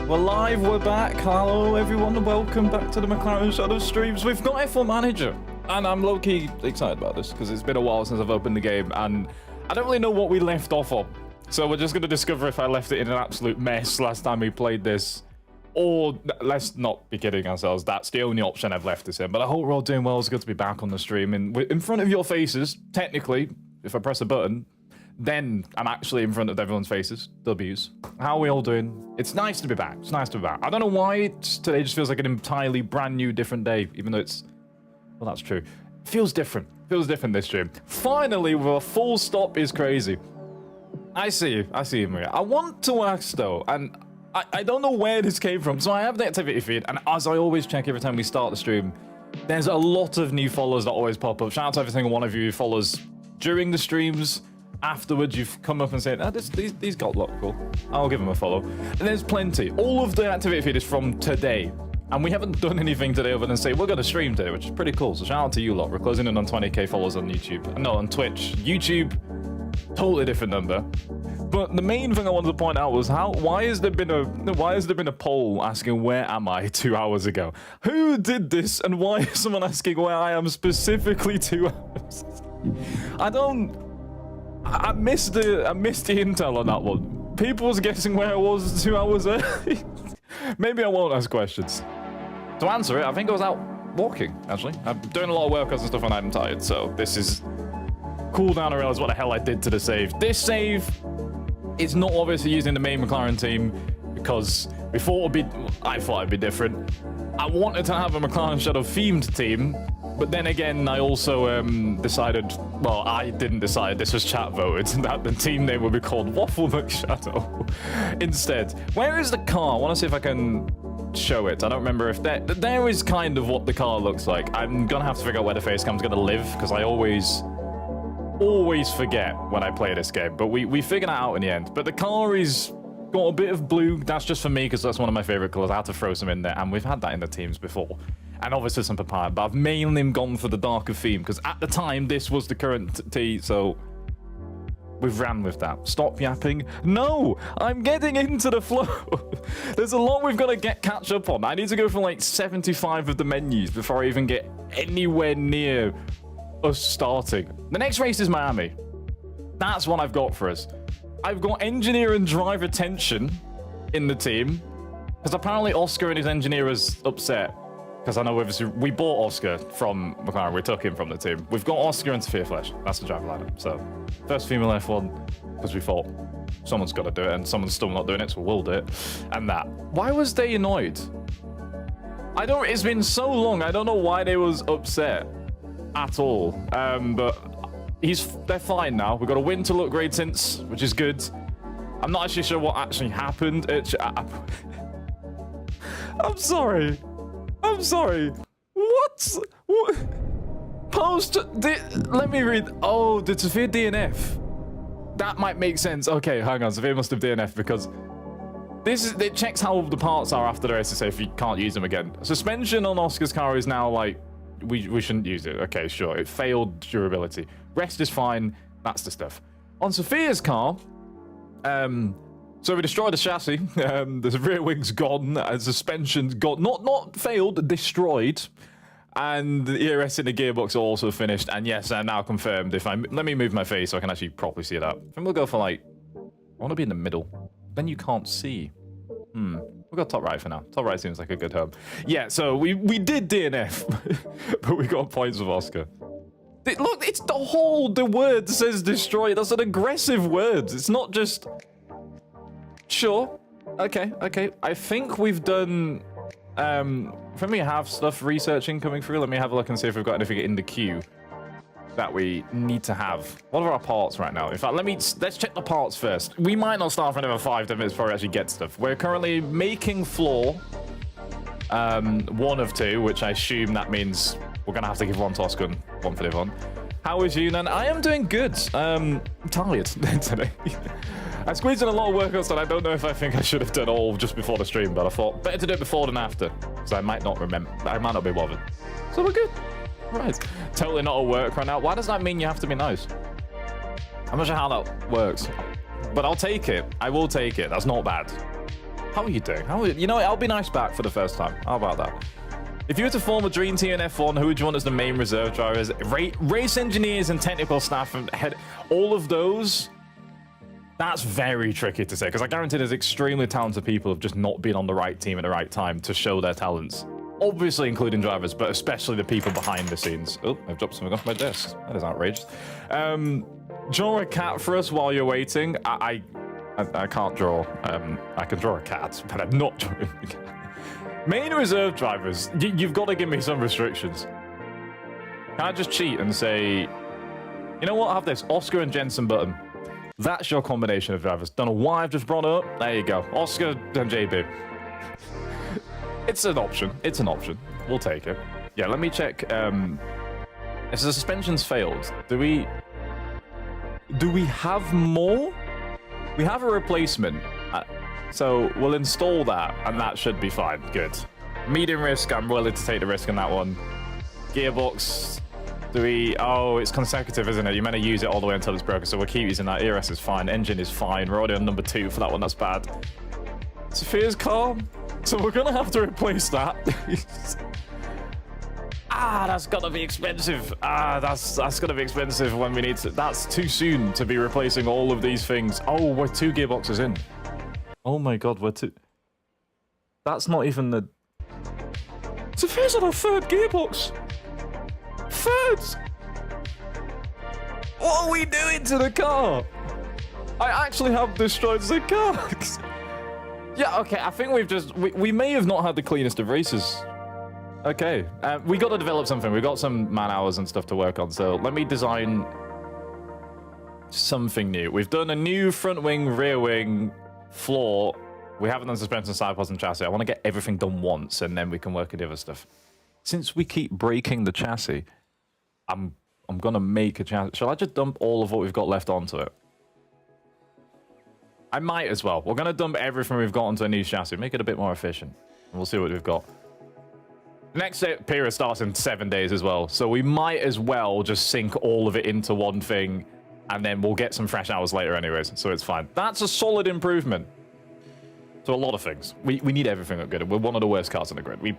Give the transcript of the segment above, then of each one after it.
We're live, we're back. Hello everyone, welcome back to the McLaren Shadow streams. We've got F1 Manager, and I'm low-key excited about this because it's been a while since I've opened the game, and I don't really know what we left off on. So we're just going to discover if I left it in an absolute mess last time we played this, or let's not be kidding ourselves, that's the only option I've left this in. But I hope we're all doing well. It's good to be back on the stream, and in front of your faces, technically, if I press a button, then I'm actually in front of everyone's faces. W's. How are we all doing? It's nice to be back. It's nice to be back. I don't know why today just feels like an entirely brand new, different day, even though it's... Well, that's true. It feels different. It feels different this stream. Finally, with a full stop is crazy. I see you. I see you, Maria. I want to ask, though, and I don't know where this came from. So I have the activity feed, and as I always check every time we start the stream, there's a lot of new followers that always pop up. Shout out to every single one of you who follows during the streams. Afterwards, you've come up and said, oh, these got look cool. I'll give them a follow. And there's plenty. All of the activity feed is from today. And we haven't done anything today other than say, we're going to stream today, which is pretty cool. So shout out to you lot. We're closing in on 20k followers on YouTube. No, on Twitch. YouTube, totally different number. But the main thing I wanted to point out was why has there been a poll asking where am I 2 hours ago? Who did this, and why is someone asking where I am specifically 2 hours? I missed the intel on that one. People was guessing where I was 2 hours early. Maybe I won't ask questions. To answer it, I think I was out walking, actually. I'm doing a lot of workouts and stuff and I'm tired, so this is cool down to realize what the hell I did to the save. This save is not obviously using the main McLaren team because I thought it'd be different. I wanted to have a McLaren Shadow themed team, but then again, I also decided, well, I didn't decide, this was chat voted, that the team name would be called Waffle McShadow instead. Where is the car? I want to see if I can show it. I don't remember if there is kind of what the car looks like. I'm going to have to figure out where the face cam's going to live, because I always forget when I play this game. But we figured it out in the end. But the car is got a bit of blue. That's just for me, because that's one of my favorite colors. I had to throw some in there, and we've had that in the teams before. And obviously some papaya, but I've mainly gone for the darker theme, because at the time, this was the current tea, so we've ran with that. Stop yapping. No! I'm getting into the flow! There's a lot we've got to catch up on. I need to go for like 75 of the menus before I even get anywhere near us starting. The next race is Miami. That's what I've got for us. I've got engineer and driver tension in the team, because apparently Oscar and his engineer is upset. Because I know we bought Oscar from McLaren. We took him from the team. We've got Oscar and Sophia Flesh. That's the driver lineup. So, first female F1, because we thought someone's got to do it, and someone's still not doing it, so we'll do it. And that. Why was they annoyed? It's been so long. I don't know why they was upset at all. But they're fine now. We've got a win to look great since, which is good. I'm not actually sure what actually happened. I'm sorry. I'm sorry. What? Let me read. Oh, did Sophia DNF? That might make sense. Okay, hang on. Sophia must have DNF because it checks how the parts are after the race to say if you can't use them again. Suspension on Oscar's car is now like, we shouldn't use it. Okay, sure. It failed durability. Rest is fine. That's the stuff. On Sophia's car, so we destroyed the chassis. The rear wing's gone. Suspension's gone. Not failed, destroyed. And the ERS in the gearbox are also finished. And yes, I'm now confirmed. Let me move my face so I can actually properly see it up. I think we'll go for like, I want to be in the middle. Then you can't see. We'll go top right for now. Top right seems like a good home. Yeah, so we did DNF, but we got points with Oscar. Look, it's the word says destroy. That's an aggressive word. It's not just... Sure. Okay. I think we've done... I think we have stuff researching coming through. Let me have a look and see if we've got anything in the queue that we need to have. What are our parts right now? In fact, let's check the parts first. We might not start for another 5-10 minutes before we actually get stuff. We're currently making floor 1 of 2, which I assume that means we're gonna have to give 1 to Oscar and 1 for Devon. How is you, Nan? I am doing good. I'm tired today. I squeezed in a lot of workouts that I don't know if I think I should have done all just before the stream, but I thought better to do it before than after, because I might not remember. I might not be bothered. So we're good. Right. Totally not at work right now. Why does that mean you have to be nice? I'm not sure how that works, but I'll take it. I will take it. That's not bad. How are you doing? You know what? I'll be nice back for the first time. How about that? If you were to form a dream team in F1, who would you want as the main reserve drivers? Race engineers and technical staff and all of those. That's very tricky to say, because I guarantee there's extremely talented people who've just not been on the right team at the right time to show their talents. Obviously, including drivers, but especially the people behind the scenes. Oh, I've dropped something off my desk. That is outrageous. Draw a cat for us while you're waiting. I can't draw. I can draw a cat, but I'm not drawing a cat. Main reserve drivers, you've got to give me some restrictions. Can I just cheat and say, you know what, have this, Oscar and Jensen Button. That's your combination of drivers. Don't know why I've just brought it up. There you go, Oscar and JB. It's an option, it's an option. We'll take it. Yeah, let me check, if the suspension's failed, do we have more? We have a replacement. So we'll install that, and that should be fine. Good. Medium risk, I'm willing to take the risk on that one. Gearbox, do we... Oh, it's consecutive, isn't it? You're meant to use it all the way until it's broken, so we'll keep using that. ERS is fine. Engine is fine. We're already on number 2 for that one. That's bad. Sophia's car. So we're going to have to replace that. That's got to be expensive. That's going to be expensive when we need to... That's too soon to be replacing all of these things. Oh, we're 2 gearboxes in. Oh my god, we're 2... That's not even the... Sophia's on our 3rd gearbox! 3rd! What are we doing to the car? I actually have destroyed the car! Yeah, okay, I think we've just... We may have not had the cleanest of races. Okay, we got to develop something. We've got some man hours and stuff to work on, so let me design something new. We've done a new front wing, rear wing, floor. We haven't done suspension, side pods, and chassis. I want to get everything done once, and then we can work on the other stuff. Since we keep breaking the chassis, I'm gonna make a chassis. Shall I just dump all of what we've got left onto it? I might as well. We're gonna dump everything we've got onto a new chassis, make it a bit more efficient, and we'll see what we've got. The next period starts in 7 days as well, so we might as well just sink all of it into one thing, and then we'll get some fresh hours later anyways, so it's fine. That's a solid improvement to a lot of things. We need everything upgraded. We're one of the worst cars on the grid.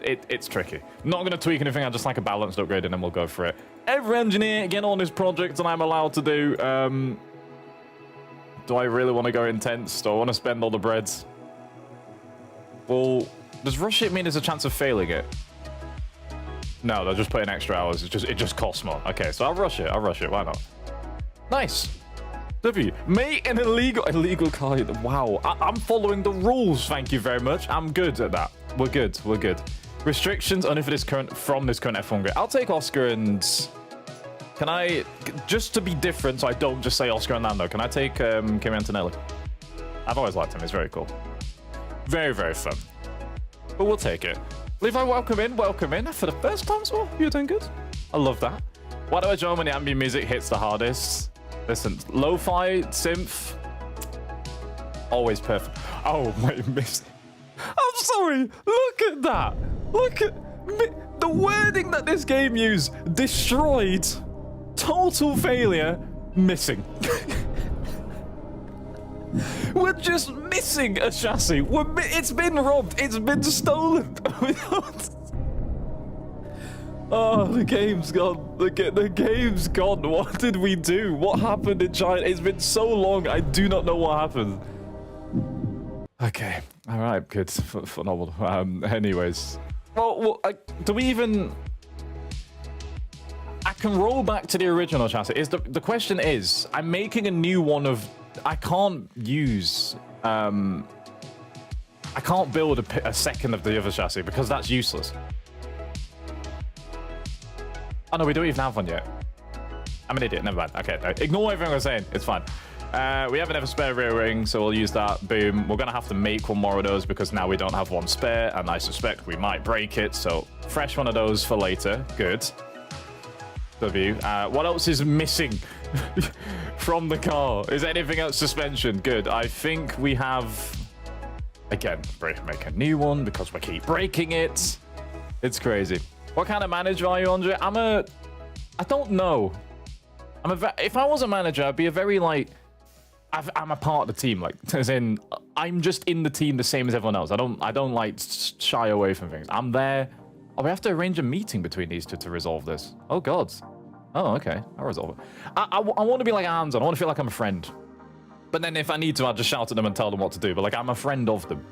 It's tricky. Not going to tweak anything. I just like a balanced upgrade, and then we'll go for it. Every engineer, get on this project, and I'm allowed to do. Do I really want to go intense? Do I want to spend all the breads? Well, does rush it mean there's a chance of failing it? No, they'll just put in extra hours. It just costs more. Okay, so I'll rush it. Why not? Nice. W. Make an illegal car. Wow. I'm following the rules. Thank you very much. I'm good at that. We're good. Restrictions only for this current F1 grid. I'll take Oscar and... Can I... Just to be different, so I don't just say Oscar and Nando, can I take Kimi Antonelli? I've always liked him. He's very cool. Very, very fun. But we'll take it. Levi, welcome in for the first time as well. You're doing good. I love that. Why do I join when the ambient music hits the hardest? Listen, lo-fi, synth, always perfect. Oh, wait, missed. I'm sorry. Look at that. Look at the wording that this game used. Destroyed. Total failure. Missing. We're just missing a chassis. It's been robbed. It's been stolen. Oh, the game's gone. The game's gone. What did we do? What happened in China? It's been so long. I do not know what happened. Okay. All right. Good. Phenomenal. Anyways. Well, do we even... I can roll back to the original chassis. The question is, I'm making a new one of... I can't use... I can't build a second of the other chassis because that's useless. Oh no, we don't even have one yet. I'm an idiot, never mind. Okay, no, ignore everything I'm saying, it's fine. We haven't ever spare rear wing, so we'll use that. Boom. We're gonna have to make one more of those because now we don't have one spare, and I suspect we might break it, so fresh one of those for later. Good. W. What else is missing from the car? Is anything else suspension? Good. I think we have... Again, make a new one because we keep breaking it. It's crazy. What kind of manager are you, Andre? I don't know. If I was a manager, I'd be a very, like... I'm a part of the team, like, as in, I'm just in the team the same as everyone else. I don't like shy away from things. I'm there. Oh, we have to arrange a meeting between these two to resolve this. Oh, God. Oh, okay. I'll resolve it. I want to be like hands-on. I want to feel like I'm a friend. But then if I need to, I'll just shout at them and tell them what to do. But, like, I'm a friend of them.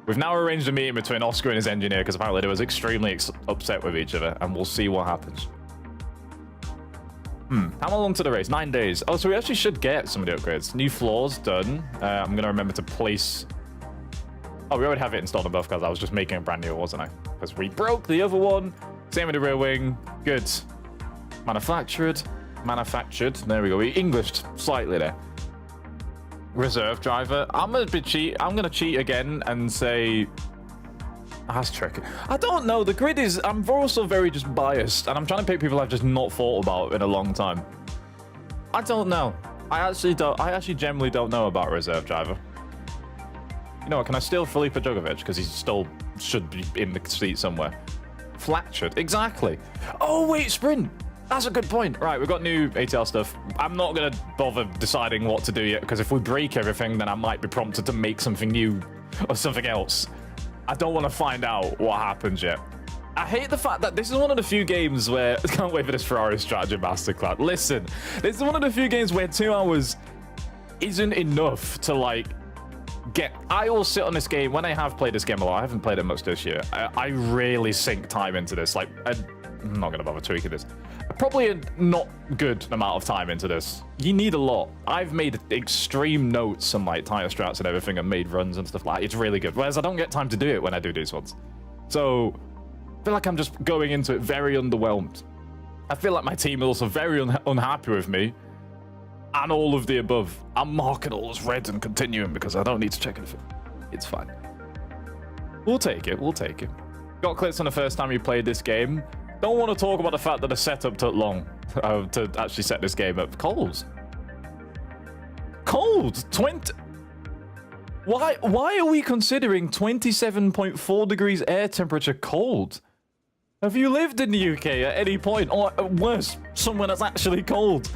We've now arranged a meeting between Oscar and his engineer because apparently they was extremely upset with each other, and we'll see what happens. How long to the race? 9 days. Oh, so we actually should get some of the upgrades. New floors, done. I'm going to remember to place... Oh, we already have it installed on both cars. I was just making a brand new, wasn't I? Because we broke the other one. Same with the rear wing. Good. Manufactured. Manufactured. There we go. We Englished slightly there. Reserve driver. I'm going to cheat again and say... That's tricky. I don't know. The grid is... I'm also very just biased, and I'm trying to pick people I've just not thought about in a long time. I don't know. I actually generally don't know about reserve driver. You know what? Can I steal Felipe Jogovic? Because he still should be in the seat somewhere. Fractured. Exactly. Oh, wait. Sprint. That's a good point. Right, we've got new ATL stuff. I'm not going to bother deciding what to do yet, because if we break everything, then I might be prompted to make something new or something else. I don't want to find out what happens yet. I hate the fact that this is one of the few games where... I can't wait for this Ferrari strategy masterclass. Listen, this is one of the few games where 2 hours isn't enough to, like, get... I will sit on this game... When I have played this game a lot, I haven't played it much this year. I really sink time into this. Like, I'm not going to bother tweaking this. Probably a not good amount of time into this. You need a lot. I've made extreme notes on like tire strats and everything, and made runs and stuff like that. It's really good. Whereas I don't get time to do it when I do these ones. So I feel like I'm just going into it very underwhelmed. I feel like my team is also very unhappy with me, and all of the above. I'm marking all as red and continuing because I don't need to check anything. It's fine. We'll take it. We'll take it. Got clips on the first time you played this game. Don't want to talk about the fact that the setup took long to actually set this game up. Cold. 20. Why are we considering 27.4 degrees air temperature cold? Have you lived in the UK at any point, or worse, somewhere that's actually cold?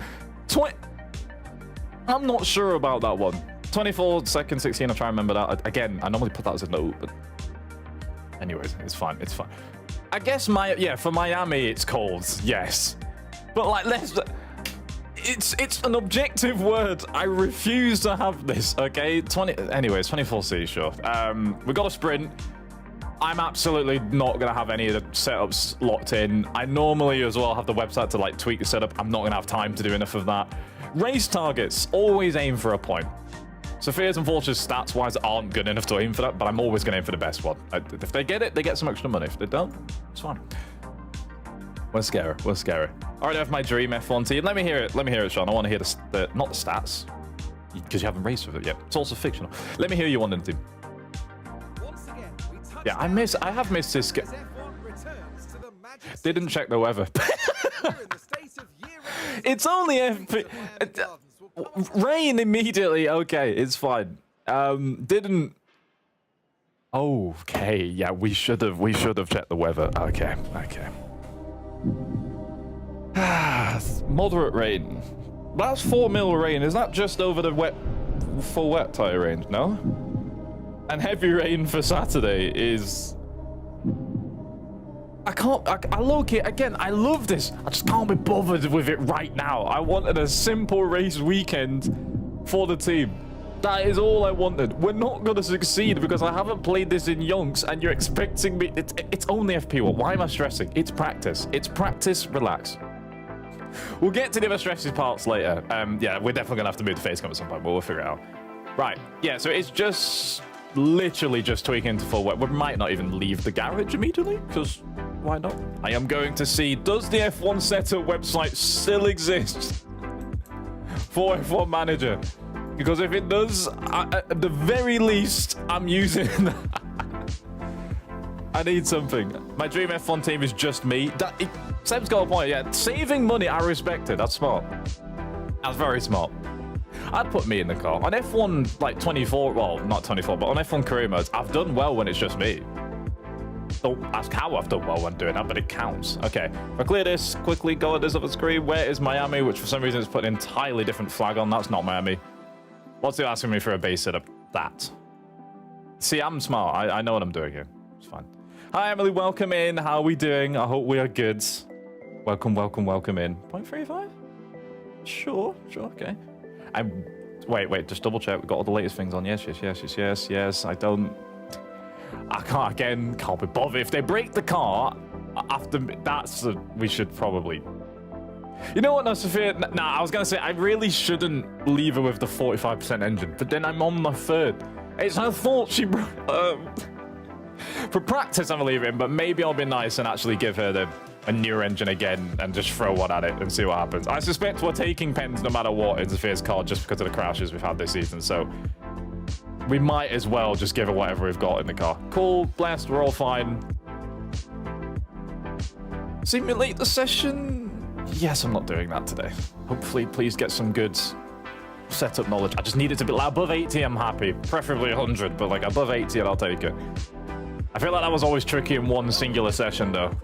I'm not sure about that one. 24 seconds 16. I'll try and remember that again. I normally put that as a note, but anyways, it's fine. It's fine. I guess for Miami it's cold, yes, but like it's an objective word. I refuse to have this. Okay, 24C, sure. We got a sprint. I'm absolutely not gonna have any of the setups locked in. I normally as well have the website to like tweak the setup. I'm not gonna have time to do enough of that. Race targets, always aim for a point. Sophia's and Vulture's stats-wise aren't good enough to aim for that, but I'm always going to aim for the best one. If they get it, they get some extra money. If they don't, it's fine. We're scary. We're scary. I already have my dream F1 team. Let me hear it. Let me hear it, Sean. I want to hear not the stats, because you haven't raced with it yet. It's also fictional. Let me hear you on the team. Yeah, I have missed this game. Didn't check the weather. It's only FP. Rain immediately. Okay, it's fine. Didn't. Okay, yeah, we should have checked the weather. Okay. Moderate rain. That's 4 mil rain. Is that just over the full wet tire range? No. And heavy rain for Saturday is. I low-key, again, I love this. I just can't be bothered with it right now. I wanted a simple race weekend for the team. That is all I wanted. We're not going to succeed because I haven't played this in yonks, and you're expecting me... It's only FP1. Why am I stressing? It's practice. It's practice. Relax. We'll get to the other stressy parts later. Yeah, we're definitely going to have to move the face cam at some point, but we'll figure it out. Right. Yeah, so it's just... literally just tweaking into full wet. We might not even leave the garage immediately, because why not? I am going to see, does the F1 setup website still exist for F1 Manager? Because if it does, at the very least, I'm using I need something. My dream F1 team is just me. Seb's got a point, yeah. Saving money, I respect it. That's smart. That's very smart. I'd put me in the car. On F1, like 24, well, not 24, but on F1 career modes, I've done well when it's just me. Don't ask how I've done well when doing that, but it counts. Okay, if I clear this, quickly go at this other screen. Where is Miami? Which for some reason is put an entirely different flag on. That's not Miami. What's he asking me for a base setup? That. See, I'm smart. I know what I'm doing here. It's fine. Hi, Emily. Welcome in. How are we doing? I hope we are good. Welcome, welcome, welcome in. 0.35? Sure, okay. Wait, just double check. We've got all the latest things on. Yes. I can't be bothered. If they break the car, after we should probably... You know what, no, Sophia? Nah, I was gonna say, I really shouldn't leave her with the 45% engine, but then I'm on my third. It's her fault she... For practice, I'm gonna leave it in, but maybe I'll be nice and actually give her a newer engine again and just throw one at it and see what happens. I suspect we're taking pens no matter what in Sophia's car just because of the crashes we've had this season, so we might as well just give her whatever we've got in the car. Cool, blessed, we're all fine. Simulate the session? Yes, I'm not doing that today. Hopefully, please get some good setup knowledge. I just need it to be like above 80, I'm happy. Preferably 100, but like above 80 and I'll take it. I feel like that was always tricky in one singular session though.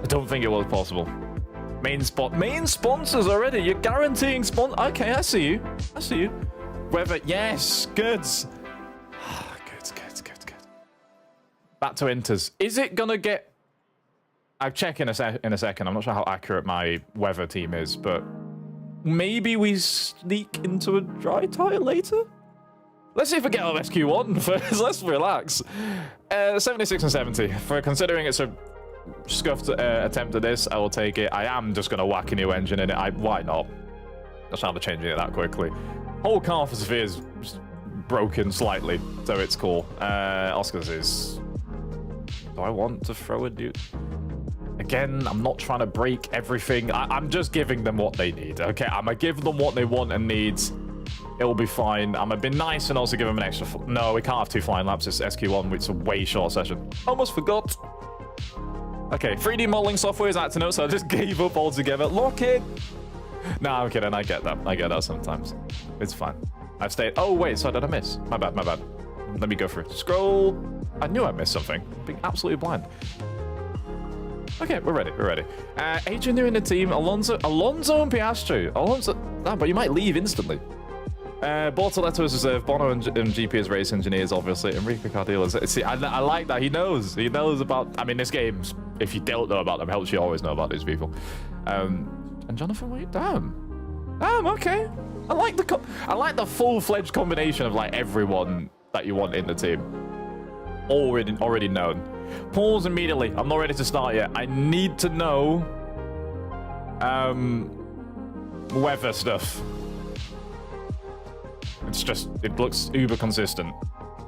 I don't think it was possible. Main sponsors already. You're guaranteeing Okay, I see you. Whether yes, good. Good. Back to Inters. Is it gonna get? I'll check in a second. I'm not sure how accurate my weather team is, but maybe we sneak into a dry tire later. Let's see if we get out of SQ1 first. Let's relax. 76 and 70. For considering it's a scuffed attempt at this, I will take it. I am just going to whack a new engine in it. Why not? That's how to change it that quickly. Whole car for Sophia is broken slightly, so it's cool. Oscar's is... Do I want to throw a dude? Again, I'm not trying to break everything. I'm just giving them what they need, okay? I'm going to give them what they want and need. It'll be fine. I'm going to be nice and also give them an extra... No, we can't have 2 flying laps. It's SQ1. It's a way short session. Almost forgot. Okay, 3D modeling software is acting up, so I just gave up altogether. Lock it! Nah, I'm kidding. I get that. I get that sometimes. It's fine. I've stayed... Oh, wait. So did I miss? My bad. Let me go through. Scroll. I knew I missed something. I'm being absolutely blind. Okay, we're ready. Adrian new in the team. Alonso and Piastri. But you might leave instantly. Bortoletto is reserved. Bono and GP as race engineers, obviously. Enrico Cardillo. See, I like that. He knows about... I mean, this game, if you don't know about them, helps you always know about these people. And Jonathan, wait, damn, okay. I like the full-fledged combination of like everyone that you want in the team. Already known. Pause immediately. I'm not ready to start yet. I need to know weather stuff. It looks uber consistent.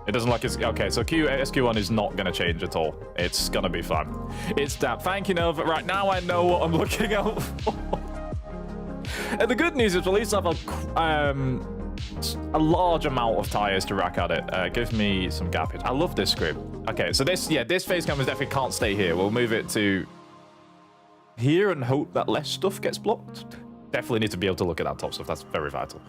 It doesn't look as... Okay, so SQ1 is not going to change at all. It's going to be fine. It's that. Thank you, Nova. Right now I know what I'm looking out for. And the good news is at least I have a large amount of tires to rack at it. Give me some gappage. I love this script. Okay, so this phase cameras definitely can't stay here. We'll move it to here and hope that less stuff gets blocked. Definitely need to be able to look at that top stuff. That's very vital.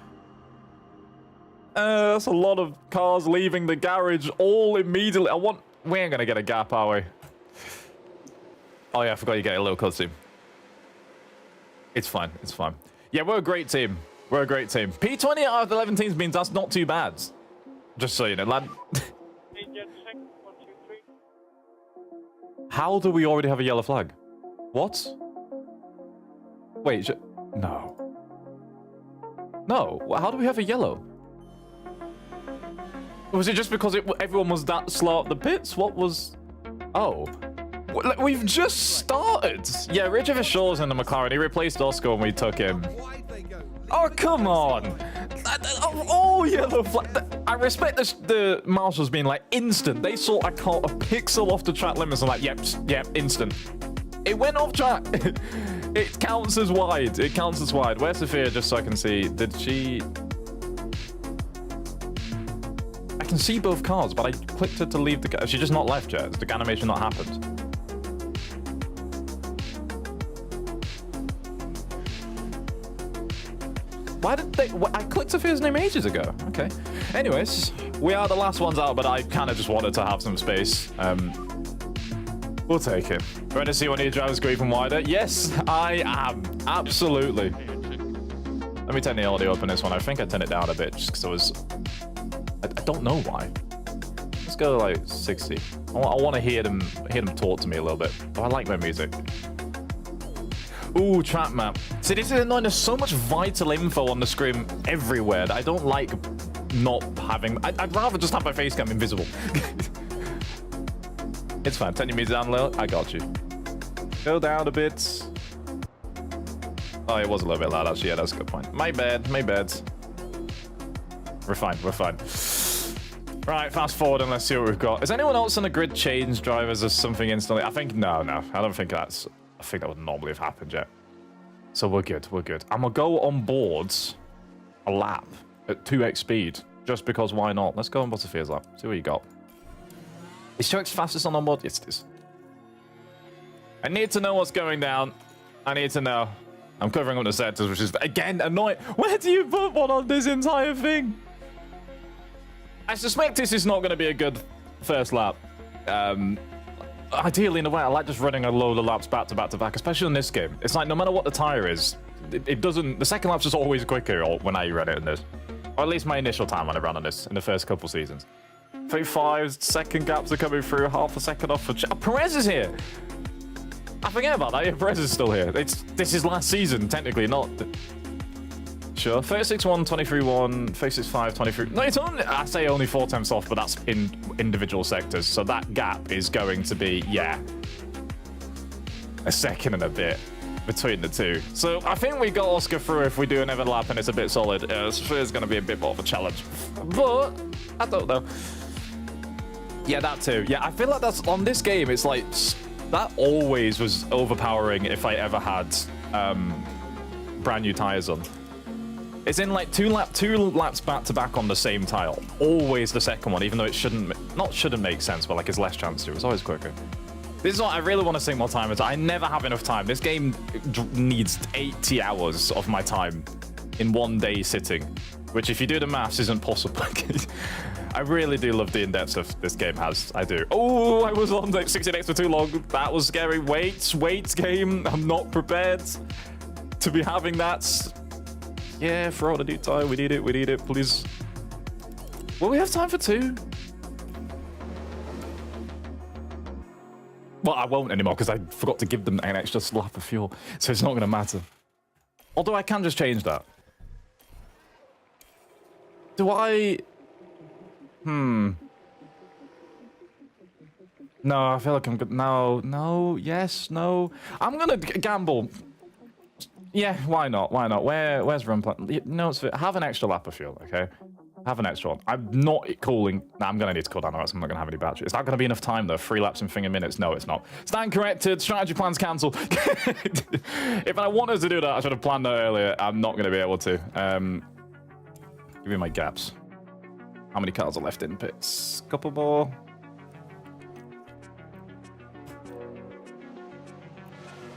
That's a lot of cars leaving the garage all immediately. We ain't gonna get a gap, are we? Oh yeah, I forgot you get a little cutscene. It's fine. Yeah, we're a great team. P20 out of 11 teams means that's not too bad. Just so you know, lad. How do we already have a yellow flag? What? Wait, no. How do we have a yellow? Was it just because everyone was that slow at the pits? What was... Oh. We've just started. Yeah, Ridge of Shores in the McLaren. He replaced Oscar when we took him. Oh, come on. Oh, yellow flag. I respect the marshals being like instant. They saw a pixel off the track limits and like, yep, instant. It went off track. It counts as wide. Where's Sophia, just so I can see? Did she... I can see both cars, but I clicked her to leave the car. She just not left yet. The animation not happened. Why did they... I clicked Sophia's name ages ago. Okay. Anyways, we are the last ones out, but I kind of just wanted to have some space. We'll take it. Ready to see what new drivers go even wider? Yes, I am. Absolutely. Let me turn the audio up in this one. I think I turned it down a bit just because I was... I don't know why. Let's go like 60. I want to hear them talk to me a little bit. Oh, I like my music. Ooh, trap map. See, this is annoying. There's so much vital info on the screen everywhere that I don't like not having... I'd rather just have my face cam invisible. It's fine. Turn your music down a little. I got you. Go down a bit. Oh, it was a little bit loud, actually. Yeah, that's a good point. My bad. My bad. We're fine. We're fine. Right, fast forward and let's see what we've got. Is anyone else on the grid change drivers or something instantly? I think... No. I don't think that's... I think that would normally have happened yet. So we're good. We're good. I'm going to go on boards a lap at 2x speed. Just because why not? Let's go on Butterfield's lap. See what you got. Is 2x fastest on board? Yes, it is. I need to know what's going down. I need to know. I'm covering up the sectors, which is, again, annoying. Where do you put one on this entire thing? I suspect this is not going to be a good first lap. Ideally, in a way, I like just running a load of laps back to back to back, especially in this game. It's like, no matter what the tire is, it doesn't... The second lap's just always quicker when I run it in this. Or at least my initial time when I ran on this in the first couple seasons. 35 second gaps are coming through, half a second off for... Perez is here! I forget about that. Yeah, Perez is still here. This is last season, technically, not... Sure. 36.1, 23.1, 36.5, 23... No, it's only... I say only 4 tenths off, but that's in individual sectors. So that gap is going to be, yeah, a second and a bit between the two. So I think we got Oscar through if we do another lap and it's a bit solid. It's going to be a bit more of a challenge. But I don't know. Yeah, that too. Yeah, I feel like that's... On this game, it's like... That always was overpowering if I ever had brand new tires on. It's in like two laps back to back on the same tile. Always the second one, even though it shouldn't make sense, but like it's less chance to. It's always quicker. This is what I really want to sink more time into. I never have enough time. This game needs 80 hours of my time in one day sitting, which if you do the maths isn't possible. I really do love the in-depth stuff this game has. I do. Oh, I was on like 60 next for too long. That was scary. Wait, game. I'm not prepared to be having that. Yeah, throw out a new tire. We need it, please. Will we have time for 2? Well, I won't anymore because I forgot to give them an extra lap of fuel, so it's not going to matter. Although I can just change that. Do I... No, I feel like I'm good. No, yes, no. I'm gonna gamble. Yeah, why not? Where's run plan? No, it's have an extra lap of fuel, okay? Have an extra one. I'm not cooling. Nah, I'm gonna need to cool down the rest. I'm not gonna have any battery. It's not gonna be enough time though. 3 laps in finger minutes. No, it's not. Stand corrected. Strategy plans cancelled. If I wanted to do that, I should have planned that earlier. I'm not gonna be able to. Give me my gaps. How many cars are left in pits? Couple more.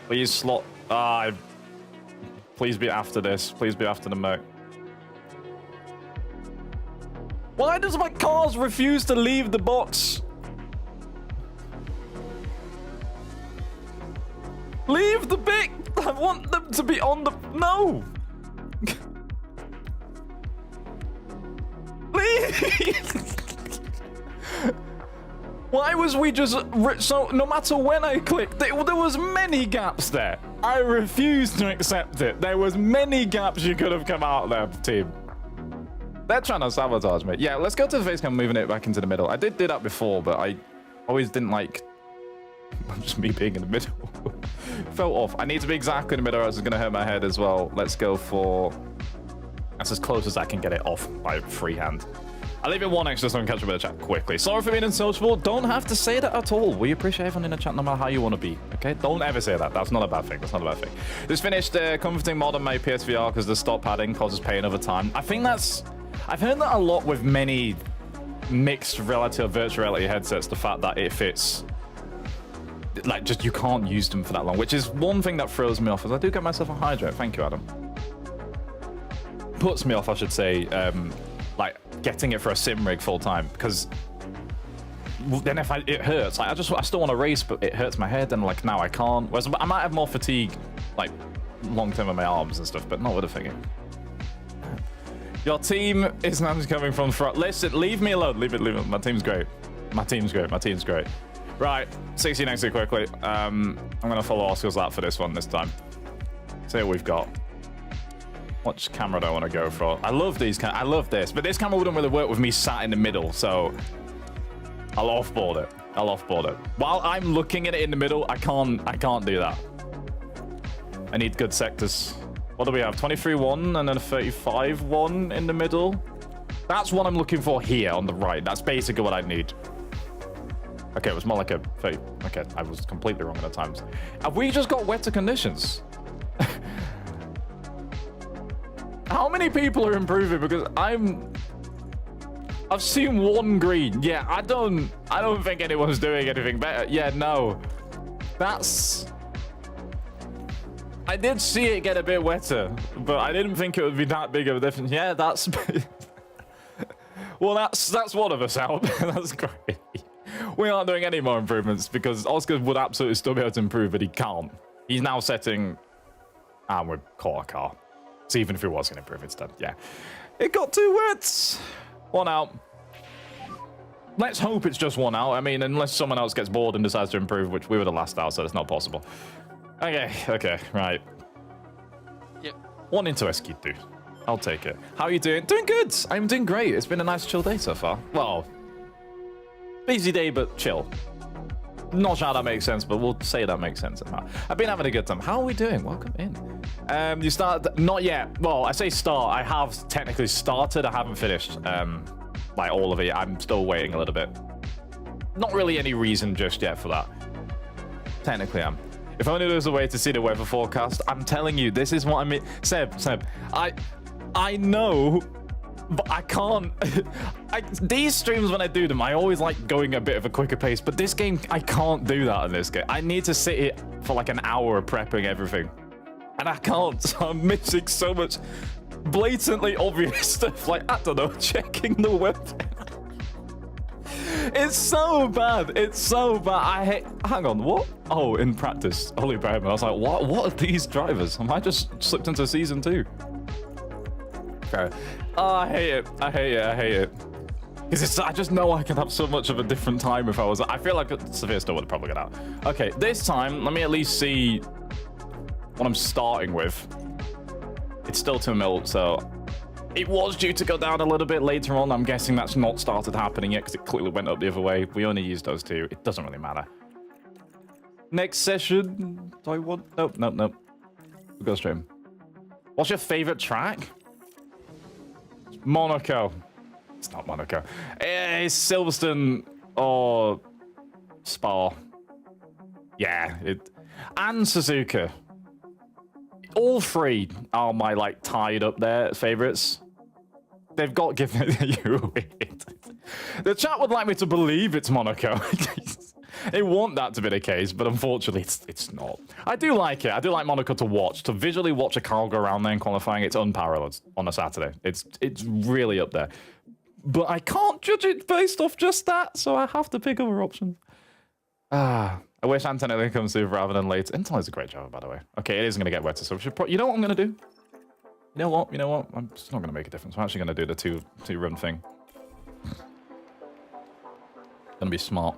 Please slot. Please be after this. Please be after the Merc. Why does my cars refuse to leave the box? Leave the bit. I want them to be on the... No. Why was we just... So, no matter when I clicked, there was many gaps there. I refuse to accept it. There was many gaps you could have come out there, team. They're trying to sabotage me. Yeah, let's go to the face cam, moving it back into the middle. I did do that before, but I always didn't like... just me being in the middle. Fell off. I need to be exactly in the middle, or else it's going to hurt my head as well. Let's go for... That's as close as I can get it off by freehand. I'll leave it 1 extra so I can catch up with the chat quickly. Sorry for being unsociable. Don't have to say that at all. We appreciate everyone in the chat no matter how you want to be. Okay? Don't ever say that. That's not a bad thing. That's not a bad thing. Just finished comforting mod on my PSVR because the stop padding causes pain over time. I think that's... I've heard that a lot with many mixed reality or virtual reality headsets. The fact that it fits... Like, just you can't use them for that long. Which is one thing that throws me off. As I do get myself a hydrate. Thank you, Adam. Puts me off, I should say. Like getting it for a sim rig full time, because then if it hurts, like I still want to race, but it hurts my head, and like now I can't. Whereas I might have more fatigue, like long term with my arms and stuff, but not with a thingy. Your team is not coming from front. Listen, leave me alone. Leave it. My team's great. My team's great. Right, 60 next to quickly. I'm gonna follow Oscar's lap for this one this time. See what we've got. Which camera do I want to go for? I love these. I love this, but this camera wouldn't really work with me sat in the middle, so I'll offboard it. While I'm looking at it in the middle, I can't do that. I need good sectors. What do we have? 23-1 and then a 35-1 in the middle. That's what I'm looking for here on the right. That's basically what I need. Okay, it was more like a 30. Okay, I was completely wrong at times. Have we just got wetter conditions? How many people are improving? Because I've seen one green. Yeah, I don't think anyone's doing anything better. Yeah, no. I did see it get a bit wetter, but I didn't think it would be that big of a difference. Yeah, that's well, that's one of us out. That's great. We aren't doing any more improvements because Oscar would absolutely still be able to improve, but he can't. He's now setting, and we're caught a car. So even if he was going to improve, it's done. Yeah, it got 2 wets. 1 out. Let's hope it's just 1 out. I mean, unless someone else gets bored and decides to improve, which we were the last out, so it's not possible. Okay, right. Yep. 1 into SQ2. I'll take it. How are you doing? Doing good. I'm doing great. It's been a nice chill day so far. Well, busy day, but chill. Not sure how that makes sense, but we'll say that makes sense somehow. I've been having a good time. How are we doing? Welcome in. You started? Not yet. Well, I say start. I have technically started. I haven't finished. Like all of it. I'm still waiting a little bit. Not really any reason just yet for that. Technically, I'm. If only there was a way to see the weather forecast. I'm telling you, this is what I mean. Seb, I know, but I can't. These streams, when I do them, I always like going a bit of a quicker pace. But this game, I can't do that in this game. I need to sit here for like an hour prepping everything. And I can't, so I'm missing so much blatantly obvious stuff. Like, I don't know, checking the weather. It's so bad. It's so bad. I hate. Hang on, what? Oh, in practice. Holy Barman. I was like, what are these drivers? Am I just slipped into season 2? Okay. Oh, I hate it. Because I just know I can have so much of a different time if I was. I feel like Severe still would have probably got out. Okay, this time, let me at least see what I'm starting with. It's still 2 mil, so it was due to go down a little bit later on. I'm guessing that's not started happening yet because it clearly went up the other way. We only used those 2. It doesn't really matter. Next session. Do I want? Nope. We'll go stream. What's your favorite track? Monaco. It's not Monaco. It's Silverstone or Spa. Yeah, and Suzuka. All 3 are my like tied up there favorites. They've got given you it. The chat would like me to believe it's Monaco. They want that to be the case, but unfortunately it's not. I do like it. I do like Monaco to watch. To visually watch a car go around there in qualifying, it's unparalleled on a Saturday. It's really up there. But I can't judge it based off just that, so I have to pick other options. I wish Antonelli comes sooner rather than later. Antonelli's a great driver, by the way. Okay, it is going to get wetter, so we should you know what I'm going to do? You know what? I'm just not going to make a difference. I'm actually going to do the two-run thing. Gonna be smart.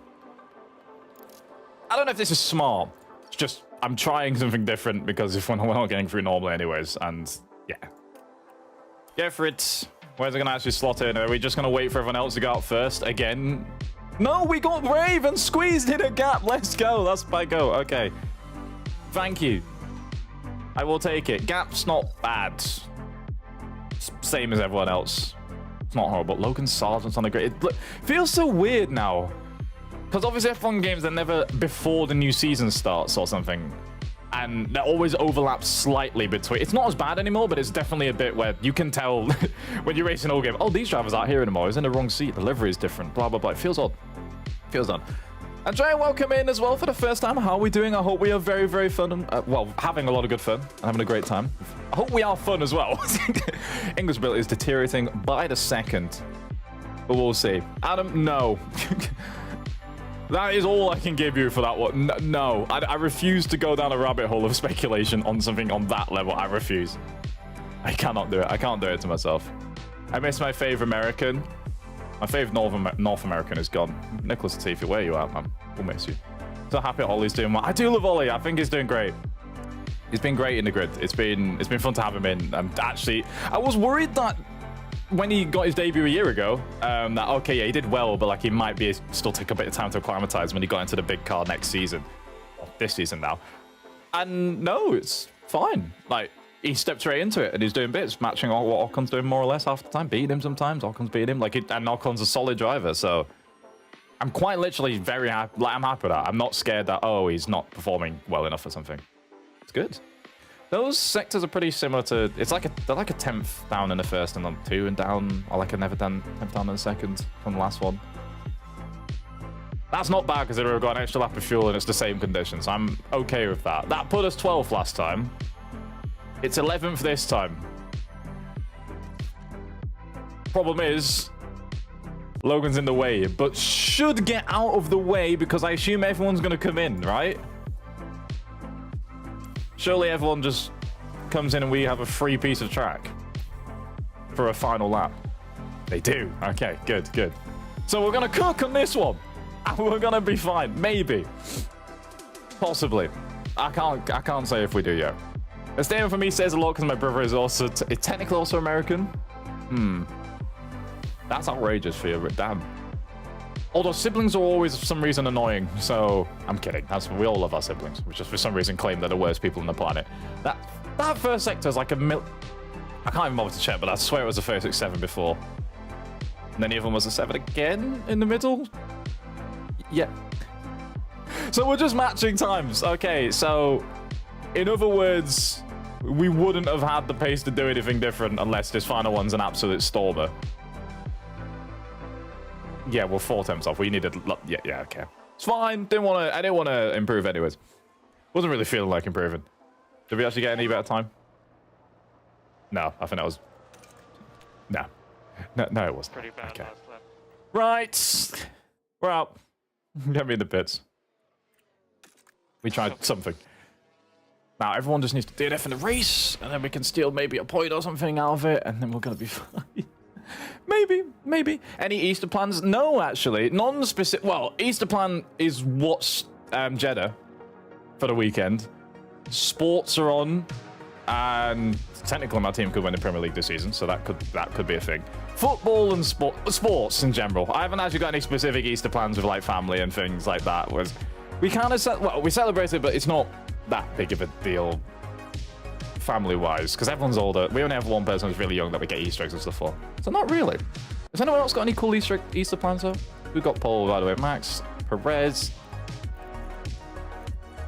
I don't know if this is smart. It's just, I'm trying something different because if we're not getting through normally anyways, and yeah. Go for it. Where's it gonna actually slot in? Are we just gonna wait for everyone else to go out first again? No, we got brave and squeezed in a gap. Let's go. That's my go. Okay. Thank you. I will take it. Gap's not bad. Same as everyone else. It's not horrible. Logan Sargent's on the grid. It feels so weird now. Because obviously F1 games, they're never before the new season starts or something. And that always overlaps slightly between. It's not as bad anymore, but it's definitely a bit where you can tell when you're racing all game, oh, these drivers aren't here anymore. He's in the wrong seat. The livery is different. Blah, blah, blah. It feels odd. Feels odd. Andrea, welcome in as well for the first time. How are we doing? I hope we are very, very fun. And, well, having a lot of good fun and having a great time. I hope we are fun as well. English ability is deteriorating by the second. But we'll see. Adam, no. That is all I can give you for that one. No, I refuse to go down a rabbit hole of speculation on something on that level. I refuse. I cannot do it. I can't do it to myself. I miss my favorite American. My favorite North American is gone. Nicholas Latifi, where are you at, man? We'll miss you. So happy Ollie's doing well. I do love Ollie. I think he's doing great. He's been great in the grid. It's been fun to have him in. I was worried that when he got his debut a year ago, that okay, yeah, he did well, but like he might be still take a bit of time to acclimatize when he got into the big car next season, or this season now. And no, it's fine. Like he stepped straight into it and he's doing bits, matching what Ocon's doing more or less half the time, beating him sometimes. Ocon's beating him, and Ocon's a solid driver, so I'm quite literally very happy. Like I'm happy with that. I'm not scared that he's not performing well enough or something. It's good. Those sectors are pretty similar to. They're like a 10th down in the first and then 2 and down, or like a never done 10th down in the second from the last one. That's not bad because we've got an extra lap of fuel and it's the same conditions. I'm okay with that. That put us 12th last time. It's 11th this time. Problem is, Logan's in the way, but should get out of the way because I assume everyone's going to come in, right? Surely everyone just comes in and we have a free piece of track for a final lap. They do. Okay, good. So we're going to cook on this one. And we're going to be fine. Maybe. Possibly. I can't say if we do yet. The statement for me says a lot because my brother is also technically also American. That's outrageous for you, but damn. Although siblings are always for some reason annoying, so I'm kidding. We all love our siblings, which just for some reason claim they're the worst people on the planet. That first sector is like I can't even bother to check, but I swear it was a 36-7 before. And then the other one was a 7 again in the middle. Yeah. So we're just matching times. Okay, so in other words, we wouldn't have had the pace to do anything different unless this final one's an absolute stormer. Yeah, we're 4 attempts off. We needed... Yeah, okay. It's fine. I didn't want to improve anyways. Wasn't really feeling like improving. Did we actually get any better time? No, I think that was... No, it wasn't. Pretty bad okay. last lap. Right. We're out. Get me in the pits. We tried something. Now, everyone just needs to DNF in the race, and then we can steal maybe a point or something out of it, and then we're going to be fine. Maybe. Any Easter plans? No, actually. Non-specific... Well, Easter plan is what's Jeddah for the weekend. Sports are on, and technically my team could win the Premier League this season, so that could be a thing. Football and sports in general. I haven't actually got any specific Easter plans with like family and things like that. We kind of we celebrated, but it's not that big of a deal family-wise because everyone's older. We only have one person who's really young that we get Easter eggs and stuff for. So not really. Has anyone else got any cool Easter plans though? We've got Paul, by the way, Max, Perez.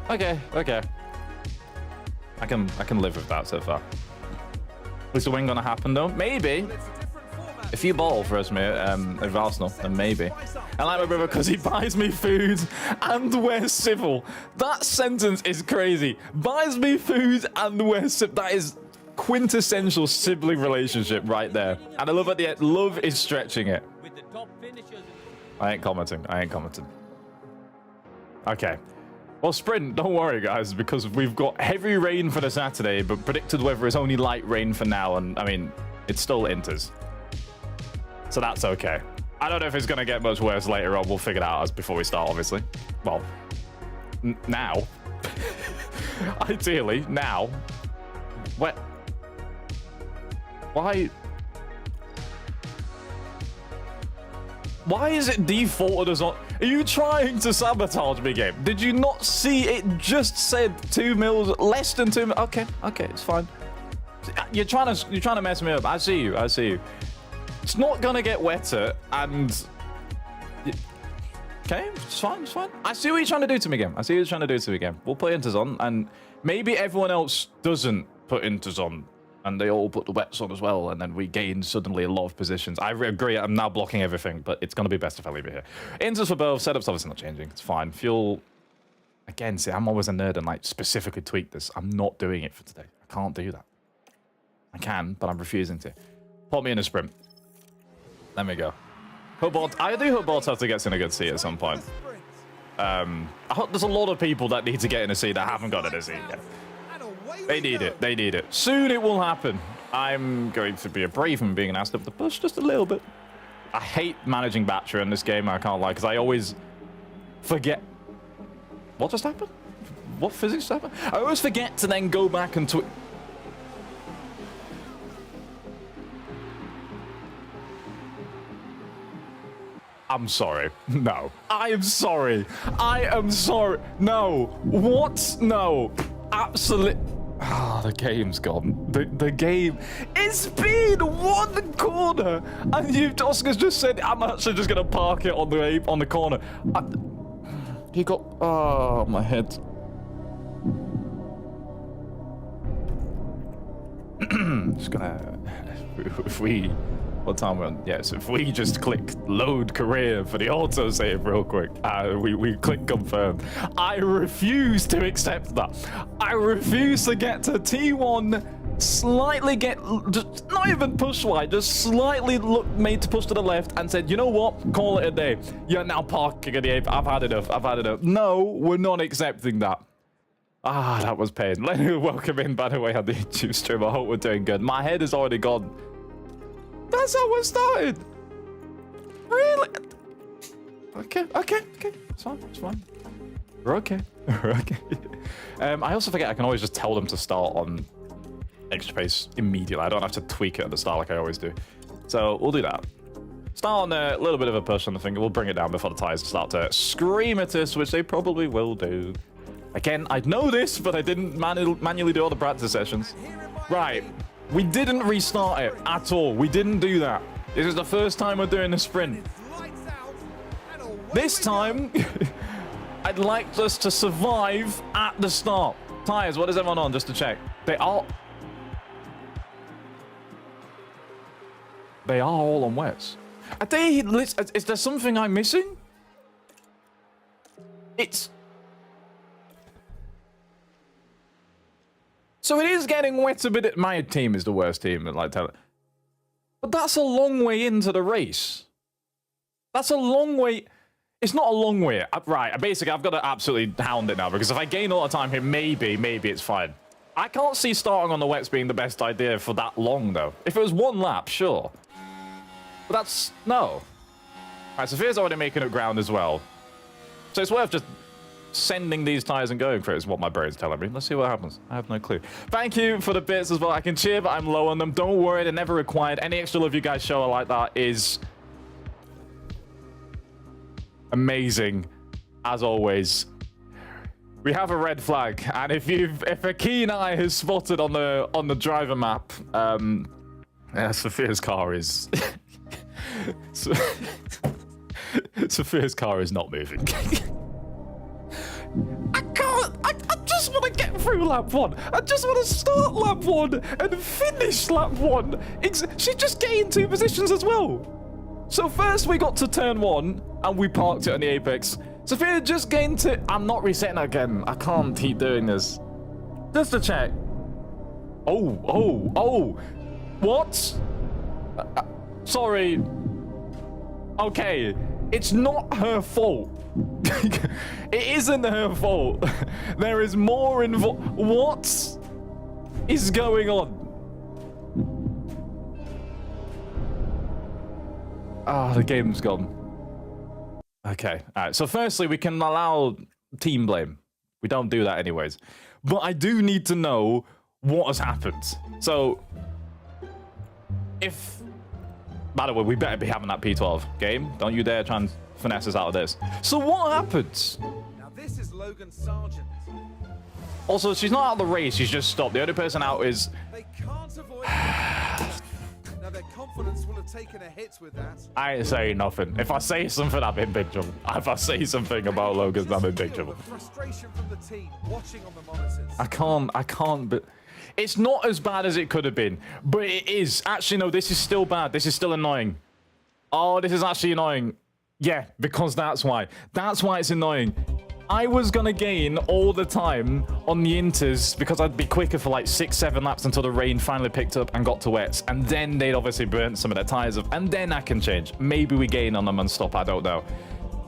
Okay. I can live with that so far. Is the win gonna happen though? Maybe. If you ball for us, mate, of Arsenal, then maybe. I like my brother because he buys me food and wears civil. That sentence is crazy. Buys me food and wears civil. That is quintessential sibling relationship right there. And I love at the end, love is stretching it. I ain't commenting. Okay. Well, sprint, don't worry, guys, because we've got heavy rain for the Saturday, but predicted weather is only light rain for now. And, I mean, it still enters. So that's okay. I don't know if it's going to get much worse later on. We'll figure it out as before we start, obviously. Well, now. Ideally, now. Where? Why is it defaulted as on? Are you trying to sabotage me, game? Did you not see it just said 2 mils, less than 2 mils? Okay, it's fine. You're trying to mess me up. I see you. It's not gonna get wetter, and okay, it's fine. I see what you're trying to do to me again. We'll put inters on, and maybe everyone else doesn't put inters on, and they all put the wets on as well, and then we gain suddenly a lot of positions. I agree. I'm now blocking everything, but it's gonna be best if I leave it here. Inters for both. Setup's obviously not changing. It's fine. Fuel. Again, see, I'm always a nerd and like specifically tweak this. I'm not doing it for today. I can't do that. I can, but I'm refusing to. Put me in a sprint. There we go. I do hope Bottas gets in a good seat at some point. I hope there's a lot of people that need to get in a seat that haven't got in a seat yet. They need it. Soon it will happen. I'm going to be brave and being asked up the push just a little bit. I hate managing battery in this game, I can't lie, because I always forget. What just happened? What physics just happened? I always forget to then go back and tweak. I'm sorry. No. I am sorry. I am sorry. No. What? No. Absolutely. Ah, the game's gone. The game. It's been one corner, and Oscar's just said, "I'm actually just gonna park it on the corner." He got. Oh, my head. Just gonna. If we. What time we're on? Yes, if we just click load career for the autosave real quick, we click confirm. I refuse to accept that. I refuse to get to T1, slightly get, just not even push wide, just slightly made to push to the left and said, you know what, call it a day. You're now parking at the ape. I've had enough. I've had enough. No, we're not accepting that. Ah, that was pain. Let me welcome in, by the way, on the YouTube stream. I hope we're doing good. My head is already gone. That's how we started. Really? Okay. It's fine. We're okay. We're okay. I also forget I can always just tell them to start on extra pace immediately. I don't have to tweak it at the start like I always do. So we'll do that. Start on a little bit of a push on the finger. We'll bring it down before the tires start to scream at us, which they probably will do. Again, I know this, but I didn't manually do all the practice sessions. Right. We didn't restart it at all. We didn't do that. This is the first time we're doing a sprint. This time, I'd like us to survive at the start. Tires, what is everyone on? Just to check. They are all on wets. Is there something I'm missing? So it is getting wet a bit. My team is the worst team, like tell it. But that's a long way into the race. That's a long way. It's not a long way. Right, basically, I've got to absolutely hound it now, because if I gain a lot of time here, maybe it's fine. I can't see starting on the wets being the best idea for that long, though. If it was one lap, sure. But that's... no. Right, Sophia's already making up ground as well. So it's worth just sending these tires and going for it, is what my brain's telling me. Let's see what happens. I have no clue. Thank you for the bits as well. I can cheer, but I'm low on them. Don't worry, they're never required. Any extra love you guys show like that is amazing, as always. We have a red flag, and if a keen eye has spotted on the driver map, Sophia's car is Sophia's car is not moving. I just want to get through lap 1. I just want to start lap 1 and finish lap 1. She just gained 2 positions as well. So first we got to turn 1 and we parked it on the apex. Sophia just gained to... I'm not resetting again. I can't keep doing this. Just to check. Oh. What? Sorry. Okay. It's not her fault. It isn't her fault. There is more involved. What is going on? Ah, the game's gone. Okay, all right. So firstly, we can allow team blame. We don't do that anyways. But I do need to know what has happened. So, if... By the way, we better be having that P12 game. Don't you dare try and finesse us out of this. So what happens? Now this is Logan Sargent. Also, she's not out of the race. She's just stopped. The only person out is... They can't avoid Now their confidence will have taken a hit with that. I ain't saying nothing. If I say something, I'm in big trouble. If I say something about Logan, I'm in big trouble. Frustration from the team watching on the monitors. I can't, but... It's not as bad as it could have been, but it is. Actually, no, this is still bad. This is still annoying. Oh, this is actually annoying. Yeah, because that's why. That's why it's annoying. I was going to gain all the time on the inters because I'd be quicker for like 6-7 laps until the rain finally picked up and got to wets. And then they'd obviously burnt some of their tires up. And then I can change. Maybe we gain on them and stop. I don't know.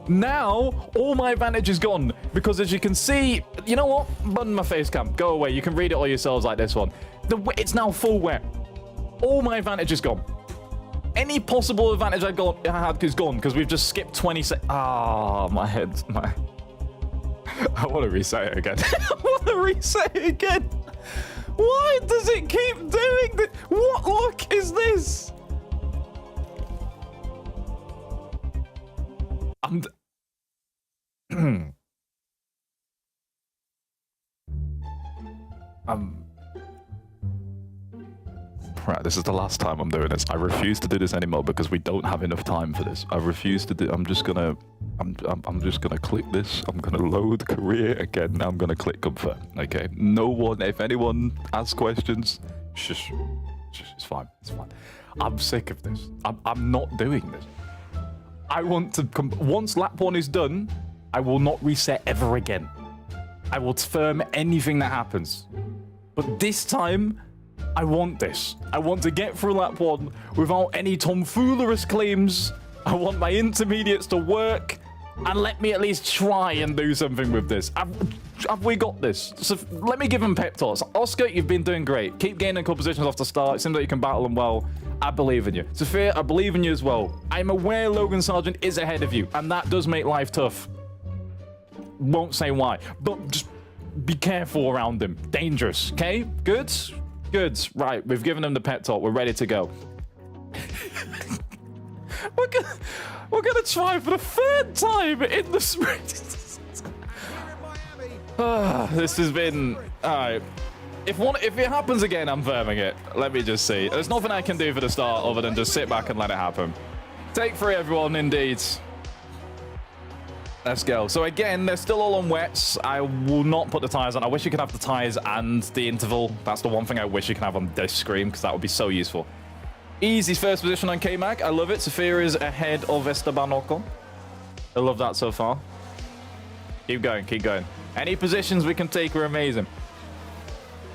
Now, all my advantage is gone because as you can see, you know what? Button my face cam. Go away. You can read it all yourselves like this one. It's now full wet. All my advantage is gone. Any possible advantage I had is gone because we've just skipped 20 seconds. Ah, my head. I want to reset it again. I want to reset it again. Why does it keep doing this? What luck is this? Right, this is the last time I'm doing this. I refuse to do this anymore because we don't have enough time for this. I refuse to do. I'm just gonna click this. I'm gonna load career again. Now I'm gonna click confirm. Okay. No one. If anyone asks questions, shush. It's fine. It's fine. I'm sick of this. I'm not doing this. I want to. Once lap 1 is done, I will not reset ever again. I will firm anything that happens. But this time, I want this. I want to get through lap 1 without any tomfoolerish claims. I want my intermediates to work, and let me at least try and do something with this. Have we got this? So let me give him pep talks. Oscar, you've been doing great. Keep gaining couple positions off the start. It seems like you can battle them well. I believe in you. Sophia, I believe in you as well. I'm aware Logan Sargent is ahead of you, and that does make life tough. Won't say why, but just be careful around him. Dangerous, okay? Good? Good. Right, we've given him the pep talk. We're ready to go. We're gonna try for the 3rd time in the sprint. This has been... Alright. If it happens again, I'm firming it. Let me just see. There's nothing I can do for the start other than just sit back and let it happen. Take 3, everyone, indeed. Let's go. So again, they're still all on wets. I will not put the tires on. I wish you could have the tires and the interval. That's the one thing I wish you could have on this screen, because that would be so useful. Easy first position on K-Mag. I love it. Sophia is ahead of Esteban Ocon. I love that so far. Keep going, keep going. Any positions we can take are amazing.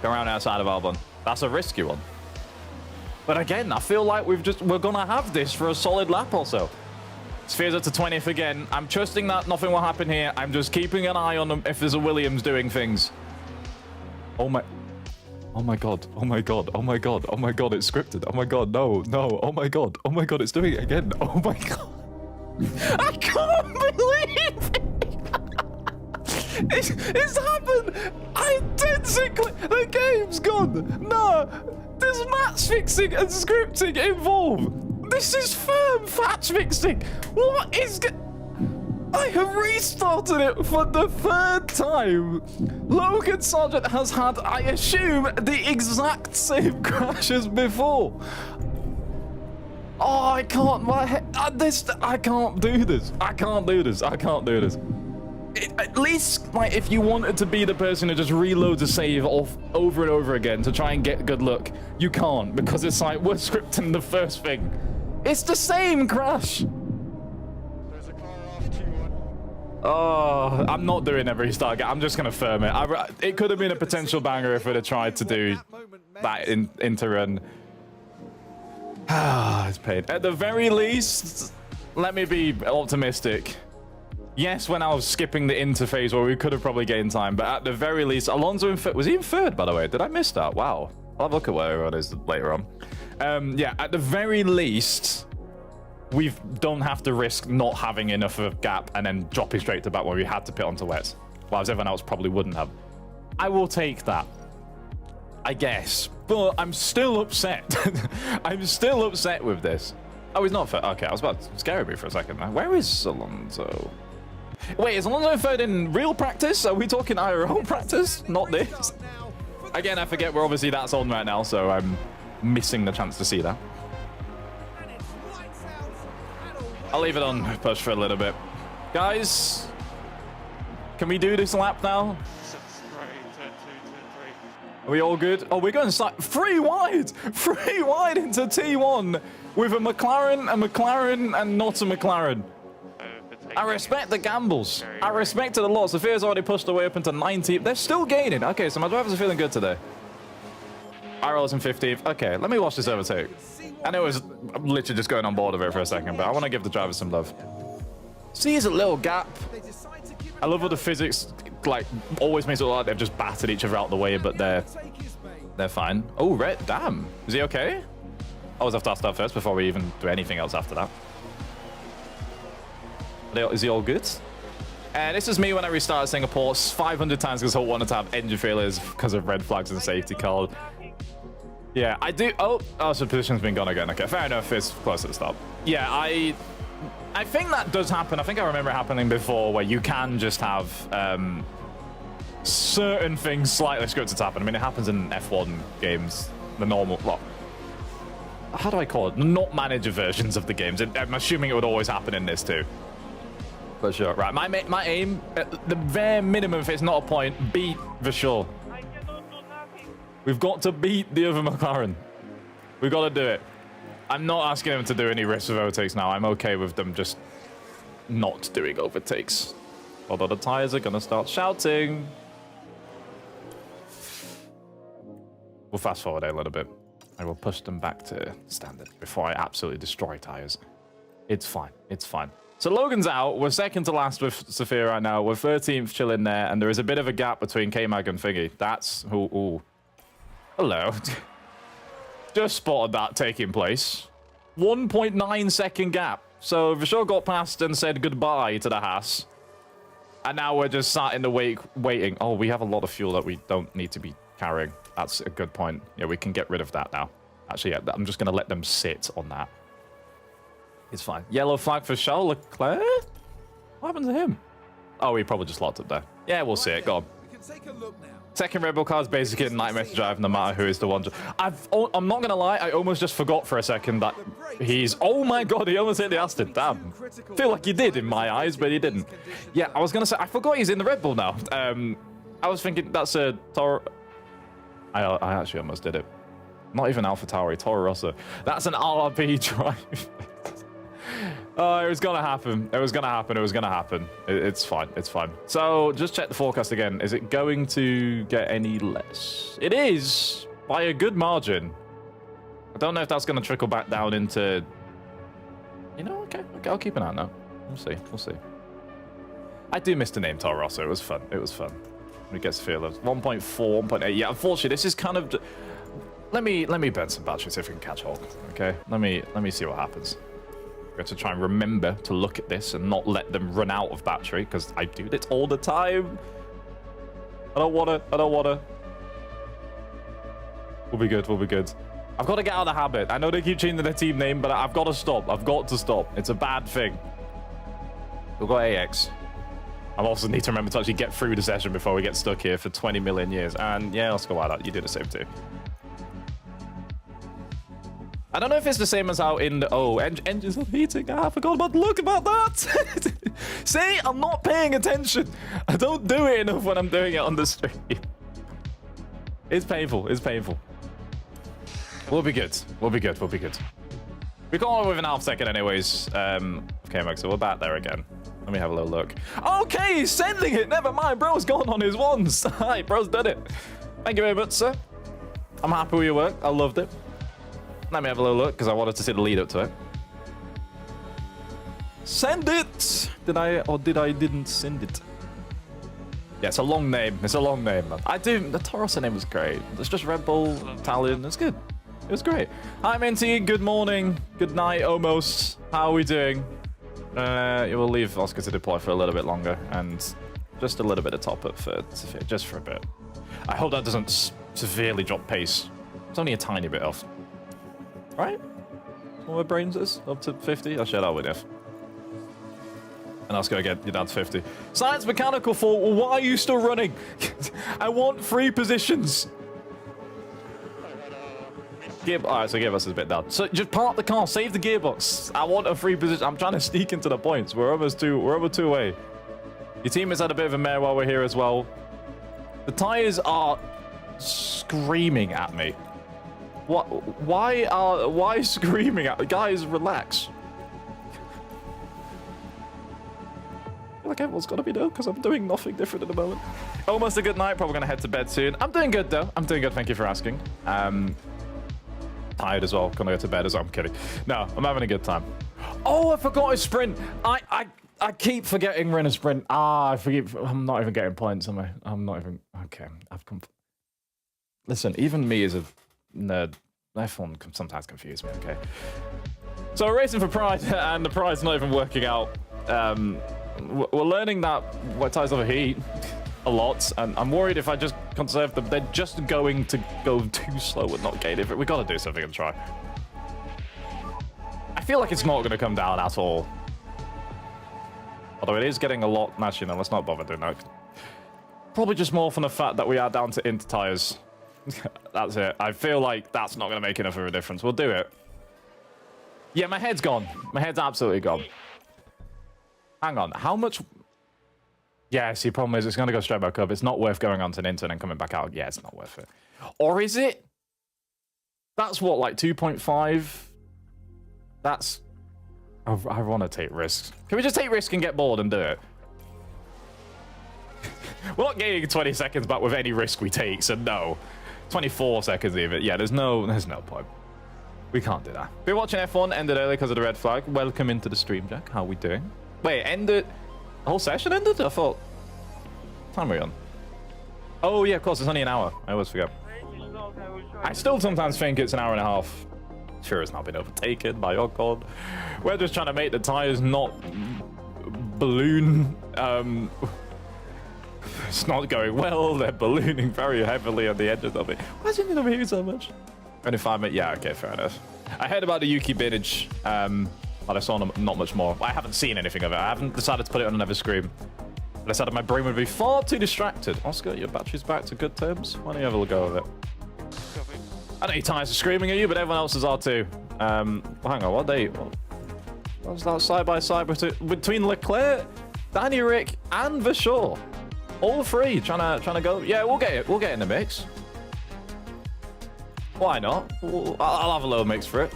Go around outside of Albon. That's a risky one. But again, I feel like we're gonna have this for a solid lap or so. Spheres up to 20th again. I'm trusting that nothing will happen here. I'm just keeping an eye on them if there's a Williams doing things. Oh my god. Oh my god. Oh my god. Oh my god. It's scripted. Oh my god. No. No. Oh my god. Oh my god. It's doing it again. Oh my god. I can't believe it. It's happened. I did sickly. The game's gone. No. There's match fixing and scripting involved. This is firm match fixing. What is... I have restarted it for the 3rd time. Logan Sargent has had, I assume, the exact same crash as before. Oh, I can't. My head, I can't do this. I can't do this. I can't do this. At least, like, if you wanted to be the person who just reloads a save off over and over again to try and get good luck, you can't, because it's like we're scripting the first thing. It's the same crash. There's a car off 2-1. Oh, I'm not doing every restart again. I'm just going to firm it. It could have been a potential banger if we'd have tried to do that into run. Ah, it's pain. At the very least, let me be optimistic. Yes, when I was skipping the interface where we could have probably gained time, but at the very least, Alonso in third. Was he in 3rd, by the way? Did I miss that? Wow. I'll have a look at where everyone is later on. Yeah, at the very least, we don't have to risk not having enough of a gap and then dropping straight to back where we had to pit onto wets, whilst everyone else probably wouldn't have. I will take that, I guess, but I'm still upset. I'm still upset with this. Oh, he's not third. Okay, I was about to scare me for a second. Where is Alonso? Wait, is Alonso third in real practice? Are we talking IRL practice? Not this. Again, I forget we're obviously that's on right now, so I'm missing the chance to see that. I'll leave it on push for a little bit. Guys, can we do this lap now? Are we all good? Oh, we're going to 3 wide! 3 wide into T1 with a McLaren, and not a McLaren. I respect the gambles. I respect it a lot. Sophia's already pushed her way up into 90th. They're still gaining. Okay, so my drivers are feeling good today. IRL's in 15th. Okay, let me watch this overtake. I know it was literally just going on board of it for a second, but I want to give the drivers some love. See, there's a little gap. I love how the physics, like, always makes it look like they've just battered each other out the way, but they're fine. Oh, red, damn. Is he okay? Always have to ask that first before we even do anything else after that. Is he all good? And this is me when I restarted Singapore 500 times because I wanted to have engine failures because of red flags and safety car. Yeah, I do. Oh, so position's been gone again. Okay, fair enough. It's close to the stop. Yeah, I think that does happen. I think I remember it happening before where you can just have certain things slightly scripted to happen. I mean, it happens in F1 games, the normal, well, how do I call it? Not manager versions of the games. I'm assuming it would always happen in this too. For sure. Right, my aim, at the very minimum, if it's not a point, beat Vishal. We've got to beat the other McLaren. We've got to do it. I'm not asking them to do any risks of overtakes now. I'm okay with them just not doing overtakes. Although the tires are going to start shouting. We'll fast forward a little bit. I will push them back to standard before I absolutely destroy tires. It's fine. It's fine. So Logan's out. We're second to last with Sophia right now. We're 13th chilling there. And there is a bit of a gap between K-Mag and Figgy. That's... Ooh. Hello. Just spotted that taking place. 1.9 second gap. So Vishal got past and said goodbye to the Haas. And now we're just sat in the waiting. Oh, we have a lot of fuel that we don't need to be carrying. That's a good point. Yeah, we can get rid of that now. Actually, yeah, I'm just going to let them sit on that. It's fine. Yellow flag for Charles Leclerc? What happened to him? Oh, he probably just locked up there. Yeah, we'll see it. Go on. We can take a look now. Second Red Bull car is basically a nightmare to drive no matter who is the one. I'm not going to lie, I almost just forgot for a second that he's... Oh my god, he almost hit the Aston. Damn. Feel like he did in my eyes, but he didn't. Yeah, I was going to say, I forgot he's in the Red Bull now. I was thinking that's a Toro... I actually almost did it. Not even AlphaTauri, Toro Rosso. That's an RB drive. Oh, it was gonna happen. It was gonna happen. It was gonna happen. It's fine. It's fine. So just check the forecast again. Is it going to get any less? It is by a good margin. I don't know if that's gonna trickle back down into. You know, okay, I'll keep an eye on that. We'll see. We'll see. I do miss the name Toro Rosso. It was fun. It was fun. It gets feel of 1.4, 1.8. Yeah, unfortunately, this is kind of. Let me burn some batteries if we can catch hold. Okay. Let me see what happens. We have to try and remember to look at this and not let them run out of battery because I do this all the time. I don't wanna. We'll be good. We'll be good. I've got to get out of the habit. I know they keep changing their team name, but I've got to stop. I've got to stop. It's a bad thing. We've got AX. I also need to remember to actually get through the session before we get stuck here for 20 million years. And yeah, let's go like that. You do the same too. I don't know if it's the same as how in the... Oh, engines are heating. I forgot about... Look about that. See, I'm not paying attention. I don't do it enough when I'm doing it on the stream. It's painful. It's painful. We'll be good. We'll be good. We'll be good. We got on with an half second anyways. Okay, Max, so we're back there again. Let me have a little look. Okay, he's sending it. Never mind. Bro's gone on his ones. Hi, bro's done it. Thank you very much, sir. I'm happy with your work. I loved it. Let me have a little look because I wanted to see the lead up to it. Send it! Did I or didn't send it? Yeah, it's a long name. It's a long name. The Torosa name was great. It's just Red Bull, Italian. It's good. It was great. Hi, Minty. Good morning. Good night, almost. How are we doing? You will leave Oscar to deploy for a little bit longer and just a little bit of top up for Sophia, just for a bit. I hope that doesn't severely drop pace. It's only a tiny bit off. Right? What my brains is? Up to 50? I'll share that with you. And Oscar again, your dad's 50. Science mechanical fault. Well, why are you still running? I want 3 positions. Alright, so gearbox is a bit down. So just park the car, save the gearbox. I want a 3 position. I'm trying to sneak into the points. We're over 2 away. Your team has had a bit of a mare while we're here as well. The tires are screaming at me. What? Why screaming at me? Guys, relax. I feel like everyone's got to be done because I'm doing nothing different at the moment. Almost a good night. Probably going to head to bed soon. I'm doing good, though. I'm doing good. Thank you for asking. Tired as well. Gonna go to bed as well. I'm kidding. No, I'm having a good time. Oh, I forgot a sprint. I keep forgetting we're in a sprint. I forget. I'm not even getting points, am I? I'm not even. Okay. I've come. Listen, even me as a nerd F1 can sometimes confuse me, okay? So we're racing for Pride, and the Pride's not even working out. We're learning that wet tires overheat a lot, and I'm worried if I just conserve them, they're just going to go too slow and not gain it. We gotta do something and try. I feel like it's not gonna come down at all. Although it is getting a lot... Actually, no, let's not bother doing that. Probably just more from the fact that we are down to inter tires. That's it. I feel like that's not going to make enough of a difference. We'll do it. Yeah, my head's gone. My head's absolutely gone. Hang on. How much... Yeah, see, problem is it's going to go straight back up. It's not worth going on to an inter and coming back out. Yeah, it's not worth it. Or is it? That's what, like 2.5? That's... I want to take risks. Can we just take risks and get bored and do it? We're not gaining 20 seconds back with any risk we take, so no. 24 seconds even. Yeah, there's no point. We can't do that. If you're watching F1, ended early because of the red flag. Welcome into the stream, Jack. How are we doing? Wait, ended... The whole session ended? I thought... What time are we on? Oh, yeah, of course. It's only an hour. I always forget. I still sometimes think it's an hour and a half. Sure, it's not been overtaken by Ocon. We're just trying to make the tires not balloon. It's not going well. They're ballooning very heavily on the edges of it. Why is it over here so much? 25 minutes. Yeah, okay, fair enough. I heard about the Yuki binage, but I saw not much more. I haven't seen anything of it. I haven't decided to put it on another screen. But I decided my brain would be far too distracted. Oscar, your battery's back to good terms. Why don't you have a go of it? I know your tires are screaming at you, but everyone else's are too. Well, hang on, what's that side by side between Leclerc, Danny Rick, and Vershaw? All three trying to go. Yeah, we'll get it. We'll get in the mix. Why not? I'll have a little mix for it.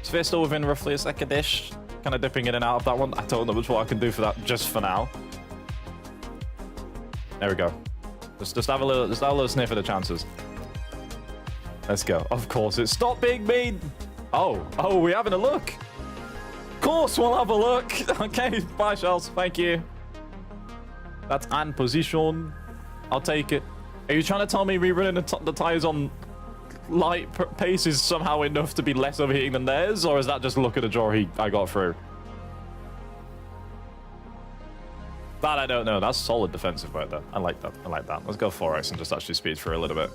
Sphere still within roughly a second-ish. Kind of dipping in and out of that one. I don't know much what I can do for that just for now. There we go. Just have a little sniff of the chances. Let's go. Of course, it's stop being mean. Oh, we're having a look. Of course, we'll have a look. Okay, bye, Charles. Thank you. That's an position. I'll take it. Are you trying to tell me rerunning the tires on light pace is somehow enough to be less overheating than theirs, or is that just look at the draw I got through? That I don't know. That's solid defensive work, though. I like that. I like that. Let's go 4x and just actually speed through a little bit.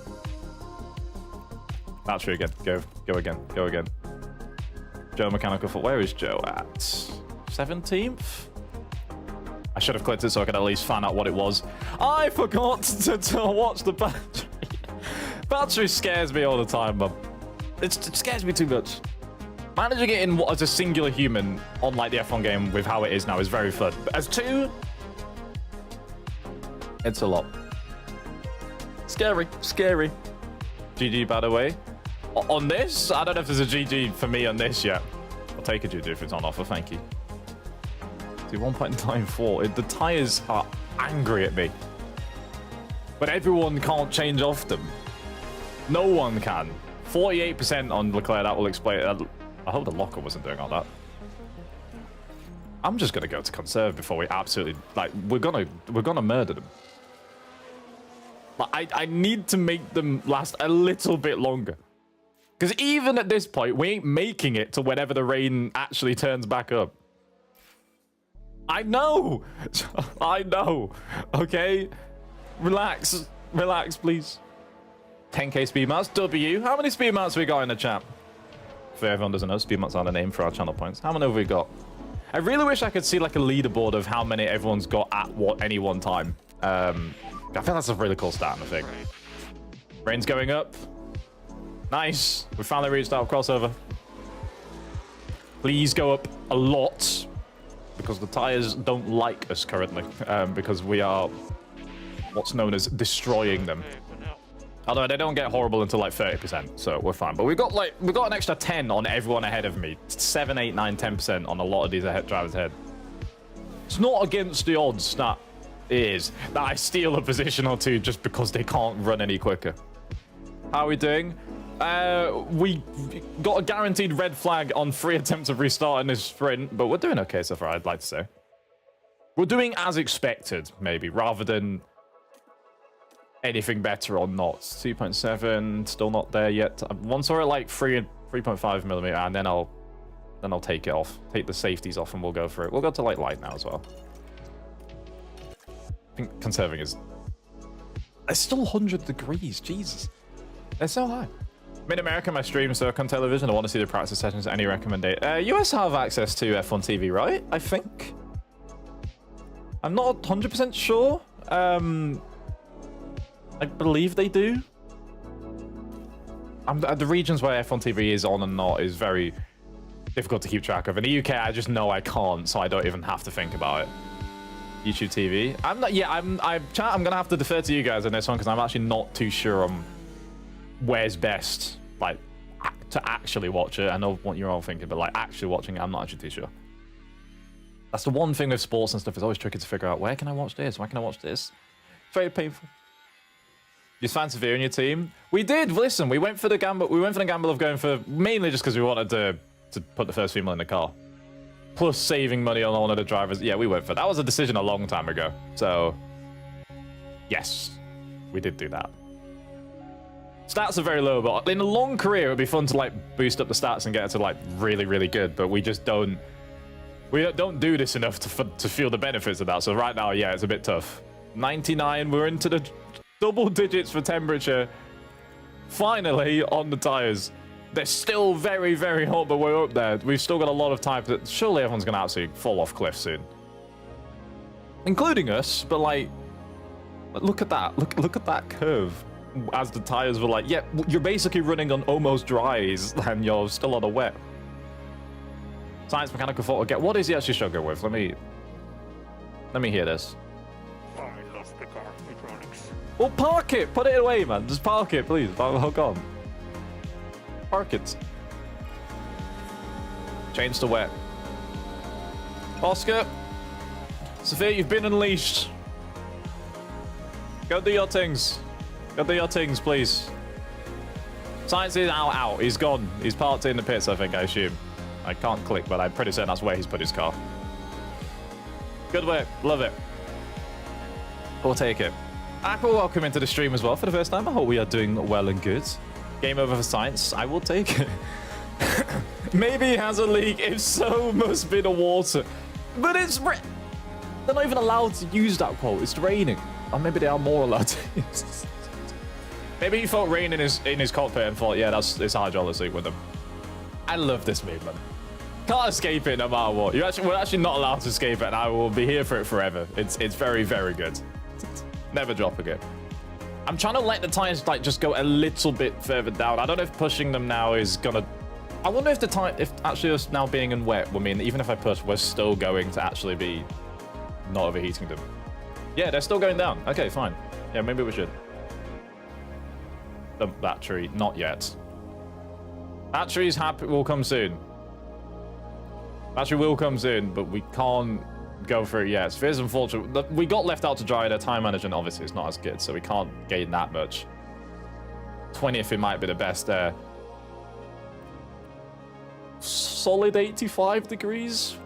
Battery again. Go again. Go again. Joe mechanical foot. Where is Joe at? 17th? I should have clicked it so I could at least find out what it was. I forgot to watch the battery. Battery scares me all the time, man. It scares me too much. Managing it in as a singular human on like the F1 game with how it is now is very fun. But as two, it's a lot. Scary. GG, by the way. On this, I don't know if there's a GG for me on this yet. I'll take a GG if it's on offer, thank you. See, 1.94. The tires are angry at me. But everyone can't change off them. No one can. 48% on Leclerc, that will explain it. I hope the locker wasn't doing all that. I'm just gonna go to conserve before we absolutely like we're gonna murder them. Like, I need to make them last a little bit longer. Because even at this point, we ain't making it to whenever the rain actually turns back up. I know. I know. Okay? Relax, please. 10k speed mounts. W. How many speed mounts have we got in the chat? For everyone doesn't know, speed mounts are the name for our channel points. How many have we got? I really wish I could see like a leaderboard of how many everyone's got at any one time. I think that's a really cool stat, I think. Rain's going up. Nice. We finally reached our crossover. Please go up a lot. Because the tires don't like us currently. Because we are what's known as destroying them. Although they don't get horrible until like 30%, so we're fine. But we got an extra 10 on everyone ahead of me. 7, 8, 9, 10% on a lot of these drivers ahead. It's not against the odds that it is that I steal a position or two just because they can't run any quicker. How are we doing? We got a guaranteed red flag on 3 attempts of restarting this sprint, but we're doing okay so far, I'd like to say. We're doing as expected, maybe, rather than anything better or not. 2.7, still not there yet. Once we're at like 3.5 millimeter, and then I'll take it off. Take the safeties off, and we'll go for it. We'll go to like light now as well. I think conserving is. It's still 100 degrees. Jesus, they're so high. I'm in America, my stream circle on television. I want to see the practice sessions. Any recommendation? US have access to F1 TV, right? I think. I'm not 100% sure. I believe they do. The regions where F1 TV is on and not is very difficult to keep track of. In the UK, I just know I can't, so I don't even have to think about it. YouTube TV. I'm not. Yeah, I'm gonna have to defer to you guys on this one because I'm actually not too sure on where's best, like, to actually watch it. I know what you're all thinking, but like actually watching it, I'm not actually too sure. That's the one thing with sports and stuff. It's always tricky to figure out where can I watch this, where can I watch this. Very painful. You fancy Severe in your team? We did. Listen, we went for the gamble. We went for the gamble of going for mainly just because we wanted to put the first female in the car. Plus saving money on one of the drivers. Yeah, we went for that. That was a decision a long time ago. So, yes, we did do that. Stats are very low, but in a long career, it would be fun to like boost up the stats and get it to like really, really good. But we just don't. We don't do this enough to feel the benefits of that. So right now, yeah, it's a bit tough. 99. We're into the double digits for temperature. Finally on the tires. They're still very, very hot, but we're up there. We've still got a lot of time. Surely everyone's going to absolutely fall off cliff soon. Including us, but like, look at that. Look at that curve. As the tires were like, yeah, you're basically running on almost dries and you're still on a wet. Science mechanical fault again. What is he actually struggling with? Let me hear this. I lost the car. Electronics. Well, park it. Put it away, man. Just park it, please. Hold on. Park it. Change to wet. Oscar. Sophia, you've been unleashed. Go do your things. Go do your things, please. Science is out. He's gone. He's parked in the pits, I think, I assume. I can't click, but I'm pretty certain that's where he's put his car. Good work. Love it. We'll take it. Aqua, welcome into the stream as well for the first time. I hope we are doing well and good. Game over for Science. I will take it. Maybe he has a leak. If so, must be the water. But it's... They're not even allowed to use that quote. It's raining. Or maybe they are more allowed to use. Maybe he felt rain in his cockpit and thought, yeah, it's hydraulic leak with them. I love this meme, man. Can't escape it no matter what. We're actually not allowed to escape it, and I will be here for it forever. It's very, very good. Never dropping it. I'm trying to let the tires like just go a little bit further down. I don't know if pushing them now is gonna. I wonder if if actually us now being in wet will mean even if I push, we're still going to actually be not overheating them. Yeah, they're still going down. Okay, fine. Yeah, maybe we should. The battery, not yet. Battery's happy will come soon. Battery will come soon, but we can't go for it yet. It's unfortunate. We got left out to dry. Their time management obviously is not as good, so we can't gain that much. 20th, it might be the best there. Solid 85 degrees.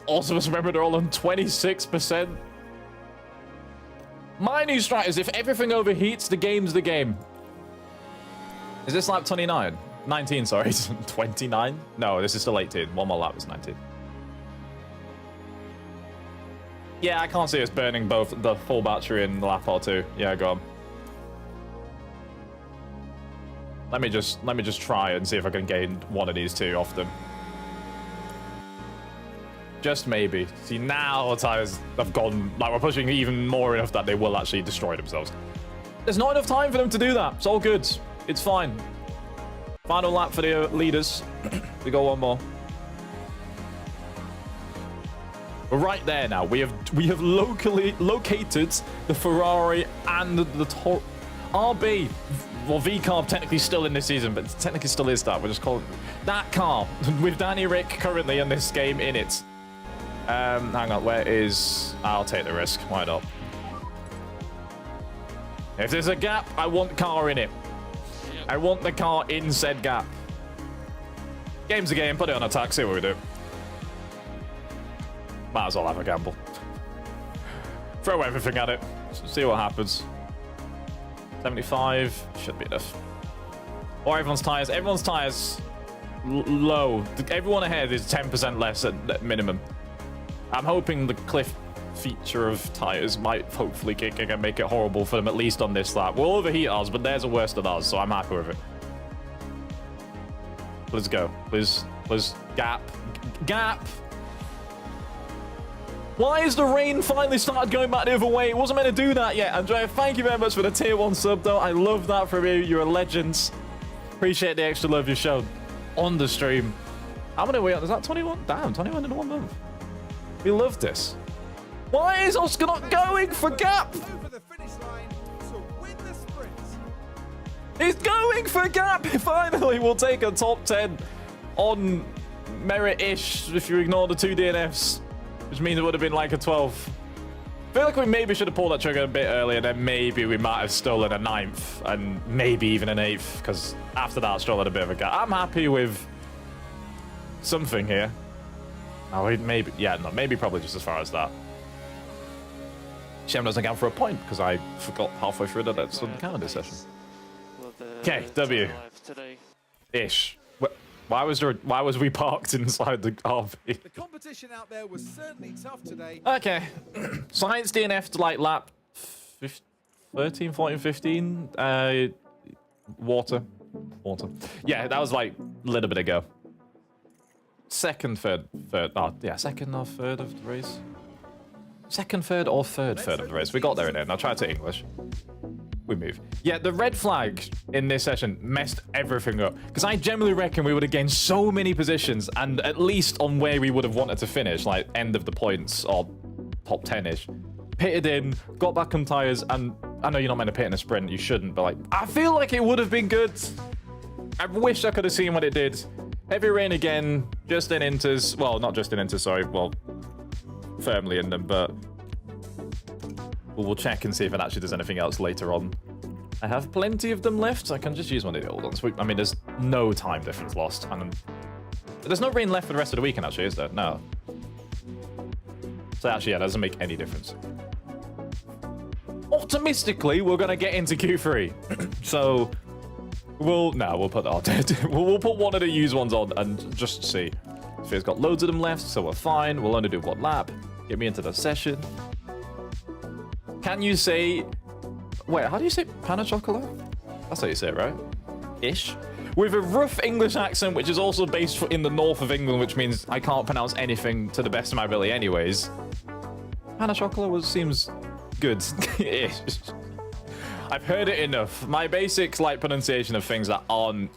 Also, just remember they're all on 26%. My new strat is if everything overheats, the game's the game. Is this lap 29? 19, sorry. 29? No, this is still 18. One more lap is 19. Yeah, I can't see us burning both the full battery in lap or two. Yeah, go on. Let me just try and see if I can gain one of these two off them. Just maybe. See, now the tires have gone, like we're pushing even more enough that they will actually destroy themselves. There's not enough time for them to do that. It's all good. It's fine. Final lap for the leaders. We got one more. We're right there now. We have locally located the Ferrari and the RB. Well, V-Carb technically still in this season, but technically still is that. We'll just call it that car with Danny Rick currently in this game in it. Hang on, where is... I'll take the risk. Why not? If there's a gap, I want car in it. I want the car in said gap. Game's a game. Put it on attack. See what we do. Might as well have a gamble. Throw everything at it. See what happens. 75 should be enough. Or everyone's tires. Everyone's tires low. Everyone ahead is 10% less at minimum. I'm hoping the cliff feature of tires might hopefully kick in and make it horrible for them, at least on this lap. We'll overheat ours, but theirs are worse than ours, so I'm happy with it. Let's go. Please, gap. Gap! Why has the rain finally started going back the other way? It wasn't meant to do that yet. Andrea, thank you very much for the tier 1 sub, though. I love that from you. You're a legend. Appreciate the extra love you showed on the stream. How many are we on? Is that 21? Damn, 21 in 1 month. We love this. Why is Oscar not going for gap? Over the finish line to win the sprint. He's going for gap. Finally, we'll take a top 10 on merit-ish if you ignore the 2 DNFs, which means it would have been like a 12. I feel like we maybe should have pulled that trigger a bit earlier, then maybe we might have stolen a 9th and maybe even an 8th, because after that, Stroll had a bit of a gap. I'm happy with something here. Oh, maybe, yeah, no, maybe probably just as far as that. Shem doesn't count for a point because I forgot halfway through that that's on the calendar session. Okay, W. Ish. Why was we parked inside the RV? The competition out there was certainly tough today. Okay. Science DNF to like lap 13, 14, 15. Water. Yeah, that was like a little bit ago. Second, third. Oh, yeah, second or third of the race. Second, third, or third of the race. We got there in the end. I'll try to English. We move. Yeah, the red flag in this session messed everything up. Because I generally reckon we would have gained so many positions, and at least on where we would have wanted to finish, like end of the points or top 10-ish. Pitted in, got back on tires, and I know you're not meant to pit in a sprint, you shouldn't, but like, I feel like it would have been good. I wish I could have seen what it did. Heavy rain again, just in inters. Well, not just in inters, sorry. Well, firmly in them, but we'll check and see if it actually does anything else later on. I have plenty of them left, so I can just use one of the old ones. I mean, there's no time difference lost. And there's no rain left for the rest of the weekend, actually, is there? No. So actually, yeah, that doesn't make any difference. Optimistically, we're going to get into Q3. So we'll put that on. We'll put one of the used ones on and just see. Fear's got loads of them left, so we're fine. We'll only do 1 lap. Get me into the session. Can you say... Wait, how do you say panna chocolate? That's how you say it, right? Ish. With a rough English accent, which is also based in the north of England, which means I can't pronounce anything to the best of my ability anyways. Panna chocolate seems good. Ish. I've heard it enough. My basic like pronunciation of things that aren't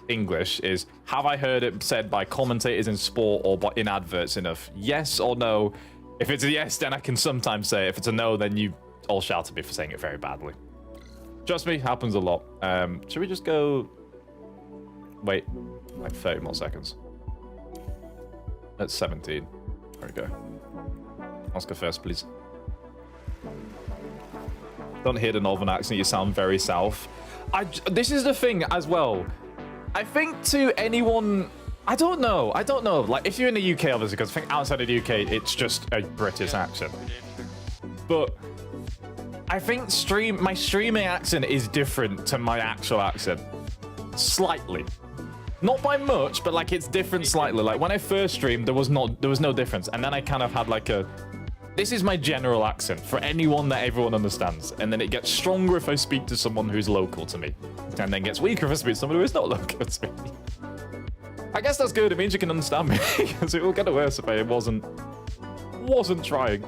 English is, have I heard it said by commentators in sport or in adverts enough? Yes or no? If it's a yes, then I can sometimes say it. If it's a no, then you all shout at me for saying it very badly. Trust me, happens a lot. Should we just go... Wait, like 30 more seconds. That's 17. There we go. Oscar first, please. Don't hear the northern accent, you sound very south. This is the thing as well. I think to anyone... I don't know. Like, if you're in the UK, obviously, because I think outside of the UK, it's just a British accent. But I think my streaming accent is different to my actual accent. Slightly. Not by much, but like it's different slightly. Like when I first streamed, there was no difference. And then I kind of had like this is my general accent for anyone that everyone understands. And then it gets stronger if I speak to someone who's local to me. And then gets weaker if I speak to someone who is not local to me. I guess that's good. It means you can understand me. Because it will get worse if I wasn't trying.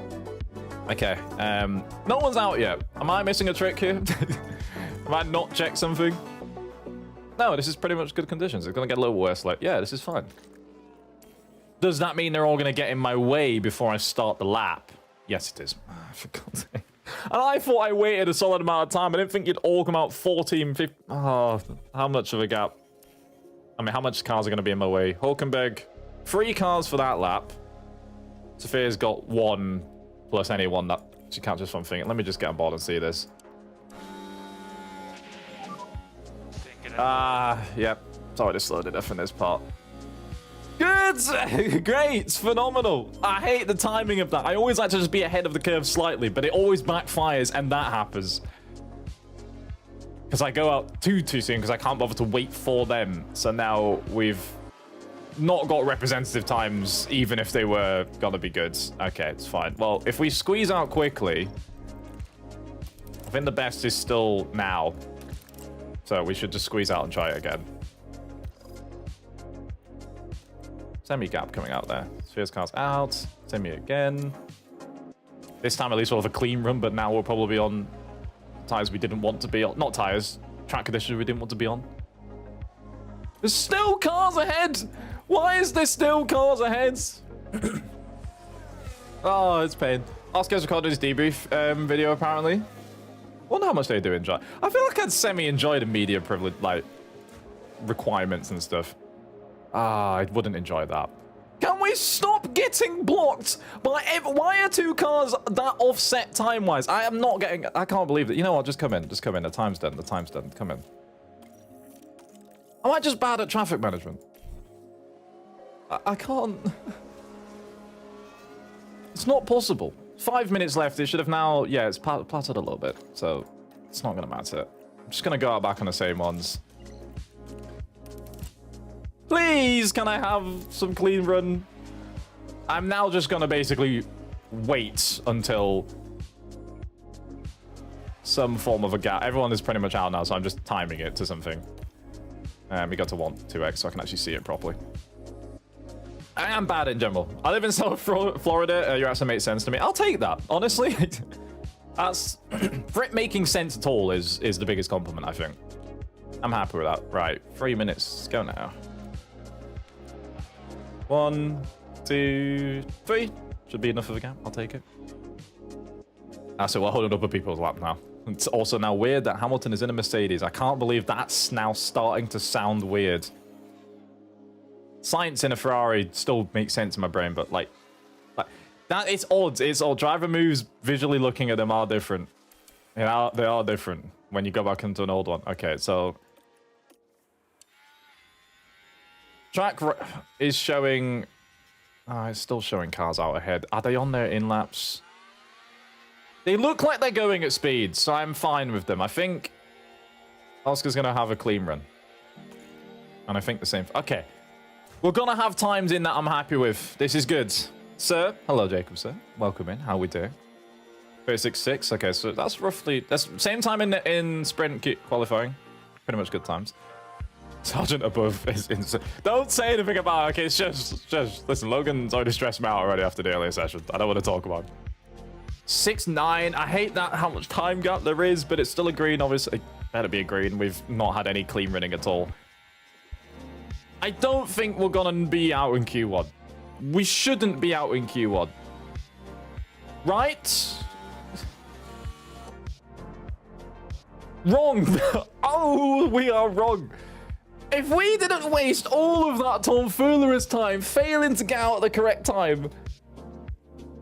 Okay. No one's out yet. Am I missing a trick here? Have I not checked something? No, this is pretty much good conditions. It's going to get a little worse. Like, yeah, this is fine. Does that mean they're all going to get in my way before I start the lap? Yes, it is. For God's sake. And I thought I waited a solid amount of time. I didn't think you'd all come out 14, 15. Oh, how much of a gap? I mean, how much cars are going to be in my way? Hulkenberg, 3 cars for that lap. Sophia's got 1 plus anyone that she can't just one thing. Let me just get on board and see this. Yep. It's already slowed enough in this part. Good! Good! Great! Phenomenal! I hate the timing of that. I always like to just be ahead of the curve slightly, but it always backfires and that happens. Because I go out too soon because I can't bother to wait for them. So now we've not got representative times, even if they were gonna be good. Okay, it's fine. Well, if we squeeze out quickly, I think the best is still now. So we should just squeeze out and try it again. Semi-gap coming out there. Spheres cars out. Semi again. This time at least we'll have a clean run, but now we'll probably be on tires we didn't want to be on. Not tires. Track conditions we didn't want to be on. There's still cars ahead! Why is there still cars ahead? Oh, it's pain. Oscar's recorded his debrief video, apparently. Wonder how much they do enjoy. I feel like I'd semi-enjoy the media privilege, like, requirements and stuff. I wouldn't enjoy that. Can we stop getting blocked by why are two cars that offset time-wise? I am not getting... I can't believe it. You know what? Just come in. Just come in. The time's done. The time's done. Come in. Am I just bad at traffic management? I can't... It's not possible. 5 minutes left. It should have now... Yeah, it's plateaued a little bit. So, it's not going to matter. I'm just going to go out back on the same ones. Please, can I have some clean run? I'm now just going to basically wait until some form of a gap. Everyone is pretty much out now, so I'm just timing it to something. We got to 2x so I can actually see it properly. I am bad in general. I live in South Florida. Your accent makes sense to me. I'll take that, honestly. That's... for it making sense at all is the biggest compliment, I think. I'm happy with that. Right, 3 minutes. Let's go now. 1, 2, 3. Should be enough of a gap. I'll take it. So we're holding up a people's lap now. It's also now weird that Hamilton is in a Mercedes. I can't believe that's now starting to sound weird. Science in a Ferrari still makes sense in my brain, but like that, it's odd. It's odd. Driver moves visually looking at them are different. They are different when you go back into an old one. Okay, so track is showing... Oh, it's still showing cars out ahead. Are they on their in-laps? They look like they're going at speed, so I'm fine with them. I think Oscar's going to have a clean run. And I think the same... Okay. We're going to have times in that I'm happy with. This is good. Sir. Hello, Jacob, sir. Welcome in. How we doing? 36.6. Okay, so that's roughly... That's same time in sprint qualifying. Pretty much good times. Sergeant above is insane. Don't say anything about it. Okay, it's just listen, Logan's already stressed me out already after the earlier session. I don't want to talk about it. 6.9. I hate that how much time gap there is, but it's still a green, obviously. It better be a green. We've not had any clean running at all. I don't think we're gonna be out in Q1. We shouldn't be out in Q1. Right? Wrong. Oh, we are wrong. If we didn't waste all of that tomfoolerous time failing to get out at the correct time...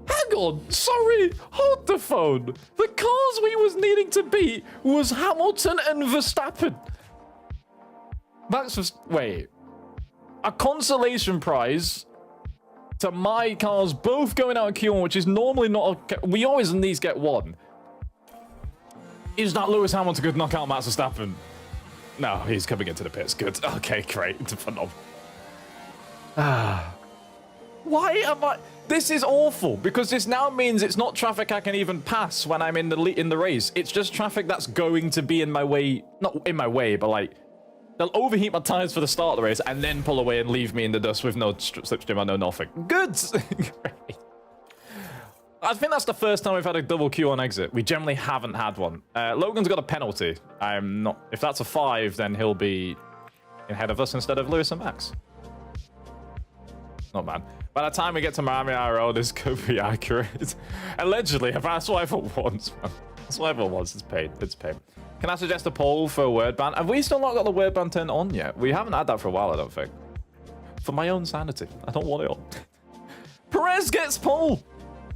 Hang on, sorry, hold the phone. The cars we was needing to beat was Hamilton and Verstappen. That's just... Wait. A consolation prize to my cars both going out in Q1, which is normally not a... We always at least get one. Is that Lewis Hamilton could knock out Max Verstappen? No, he's coming into the pits. Good. Okay, great. It's phenomenal. Why am I... This is awful, because this now means it's not traffic I can even pass when I'm in the race. It's just traffic that's going to be in my way. Not in my way, but like... They'll overheat my tires for the start of the race and then pull away and leave me in the dust with no slipstream and no nothing. Good! Great. I think that's the first time we've had a double Q on exit. We generally haven't had one. Logan's got a penalty. I'm not... If that's a 5, then he'll be ahead of us instead of Lewis and Max. Not bad. By the time we get to Miami IRL, this could be accurate. Allegedly, that's what everyone wants, man. That's what everyone wants. It's paid. It's paid. Can I suggest a poll for a word ban? Have we still not got the word ban turned on yet? We haven't had that for a while, I don't think. For my own sanity. I don't want it on. Perez gets pole!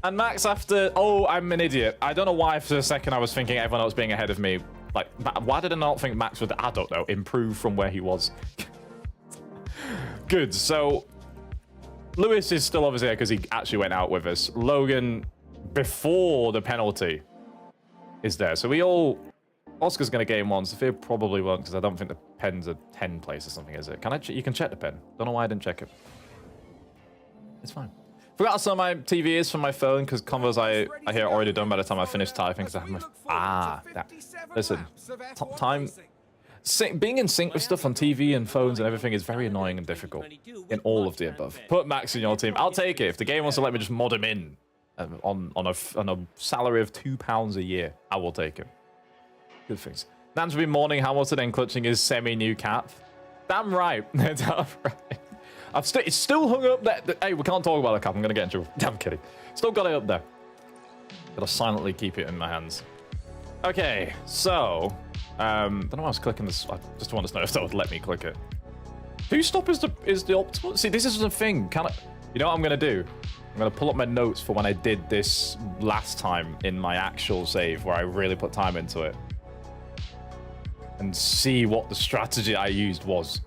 And Max after... Oh, I'm an idiot. I don't know why for a second I was thinking everyone else being ahead of me. Like, why did I not think Max would... I don't know. Improve from where he was. Good, so... Lewis is still obviously there because he actually went out with us. Logan, before the penalty, is there. So we all... Oscar's going to game one. Sophia probably won't because I don't think the pen's a 10 place or something, is it? Can I? You can check the pen. Don't know why I didn't check it. It's fine. Forgot how slow my TV is from my phone because convos I hear are already done by the time I finish typing because I have my... Listen. Time... being in sync with stuff on TV and phones and everything is very annoying and difficult in all of the above. Put Max in your team. I'll take it. If the game wants to let me just mod him in on a salary of £2 a year, I will take him. Good things. Nange will be mourning Hamilton and clutching his semi-new cap. Damn right. Damn right. It's still hung up there. Hey, we can't talk about the cap. I'm going to get in trouble. I'm kidding. Still got it up there. Gotta silently keep it in my hands. Okay, so... don't know why I was clicking this. I just wanted to know if that would let me click it. Two-stop is the optimal. See, this is the thing. Can I? You know what I'm gonna do? I'm gonna pull up my notes for when I did this last time in my actual save, where I really put time into it, and see what the strategy I used was.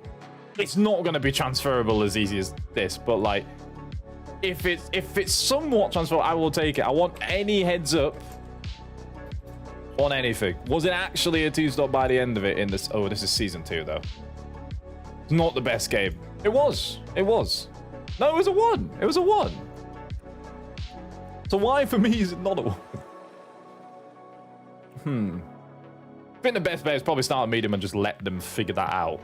It's not gonna be transferable as easy as this, but like, if it's somewhat transferable, I will take it. I want any heads up on anything. Was it actually a two-stop by the end of it in this? Oh, this is season 2 though. It's not the best game. It was. It was. No, it was a 1. It was a 1. So why for me is it not a 1? I think the best bet is probably start medium and just let them figure that out.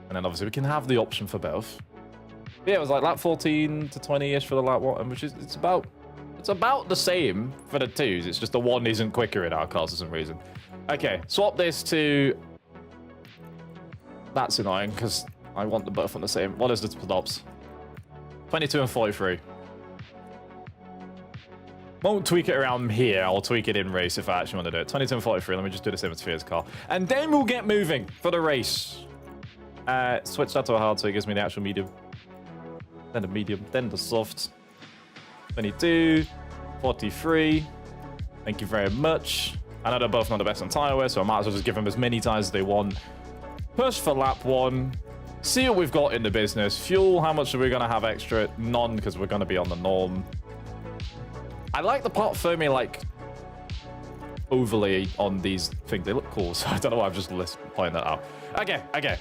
And then obviously we can have the option for both. But yeah, it was like lap 14 to 20-ish for the lap 1, which is it's about the same for the 2s. It's just the 1 isn't quicker in our cars for some reason. Okay, swap this to... That's annoying because I want them both on the same. What is the stops? 22 and 43. Won't tweak it around here. I'll tweak it in race if I actually want to do it. 22 and 43. Let me just do the same with Sphere's car. And then we'll get moving for the race. Switch that to a hard so it gives me the actual medium. Then the medium. Then the soft. 22. 43. Thank you very much. I know they're both not the best on tyre wear, so I might as well just give them as many tyres as they want. Push for lap 1. See what we've got in the business. Fuel, how much are we going to have extra? None, because we're going to be on the norm. I like the part Fermi, like, overlay on these things. They look cool, so I don't know why I've just pointed that out. Okay, okay.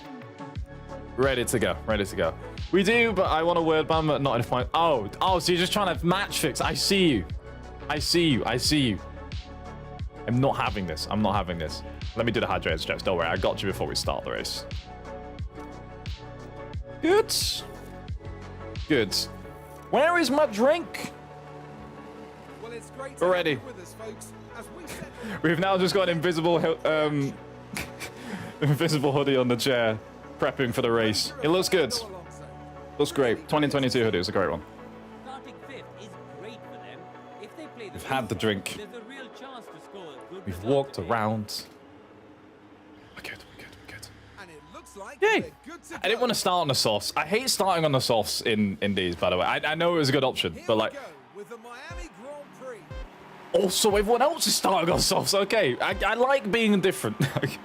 Ready to go, ready to go. We do, but I want a word ban, but not enough point. Oh, so you're just trying to match fix. I see you. I see you. I see you. I'm not having this. I'm not having this. Let me do the hydrated steps. Don't worry, I got you before we start the race. Good. Good. Where is my drink? Well, it's great We're ready. with us, folks, as we set We've now just got an invisible, invisible hoodie on the chair, prepping for the race. It looks good. Looks great. 2022 hoodie is a great one. Starting 5th is great for them. If they play the We've had the drink. there's a real chance to score a good We've result walked today. around. We're good, we're good, we're good. and it looks like Yay! we're good to I didn't want to start on the softs. I hate starting on the softs in these, by the way. I know it was a good option, Here but we like... go with the Miami Grand Prix. Also, everyone else is starting on softs. Okay, I like being different. And it's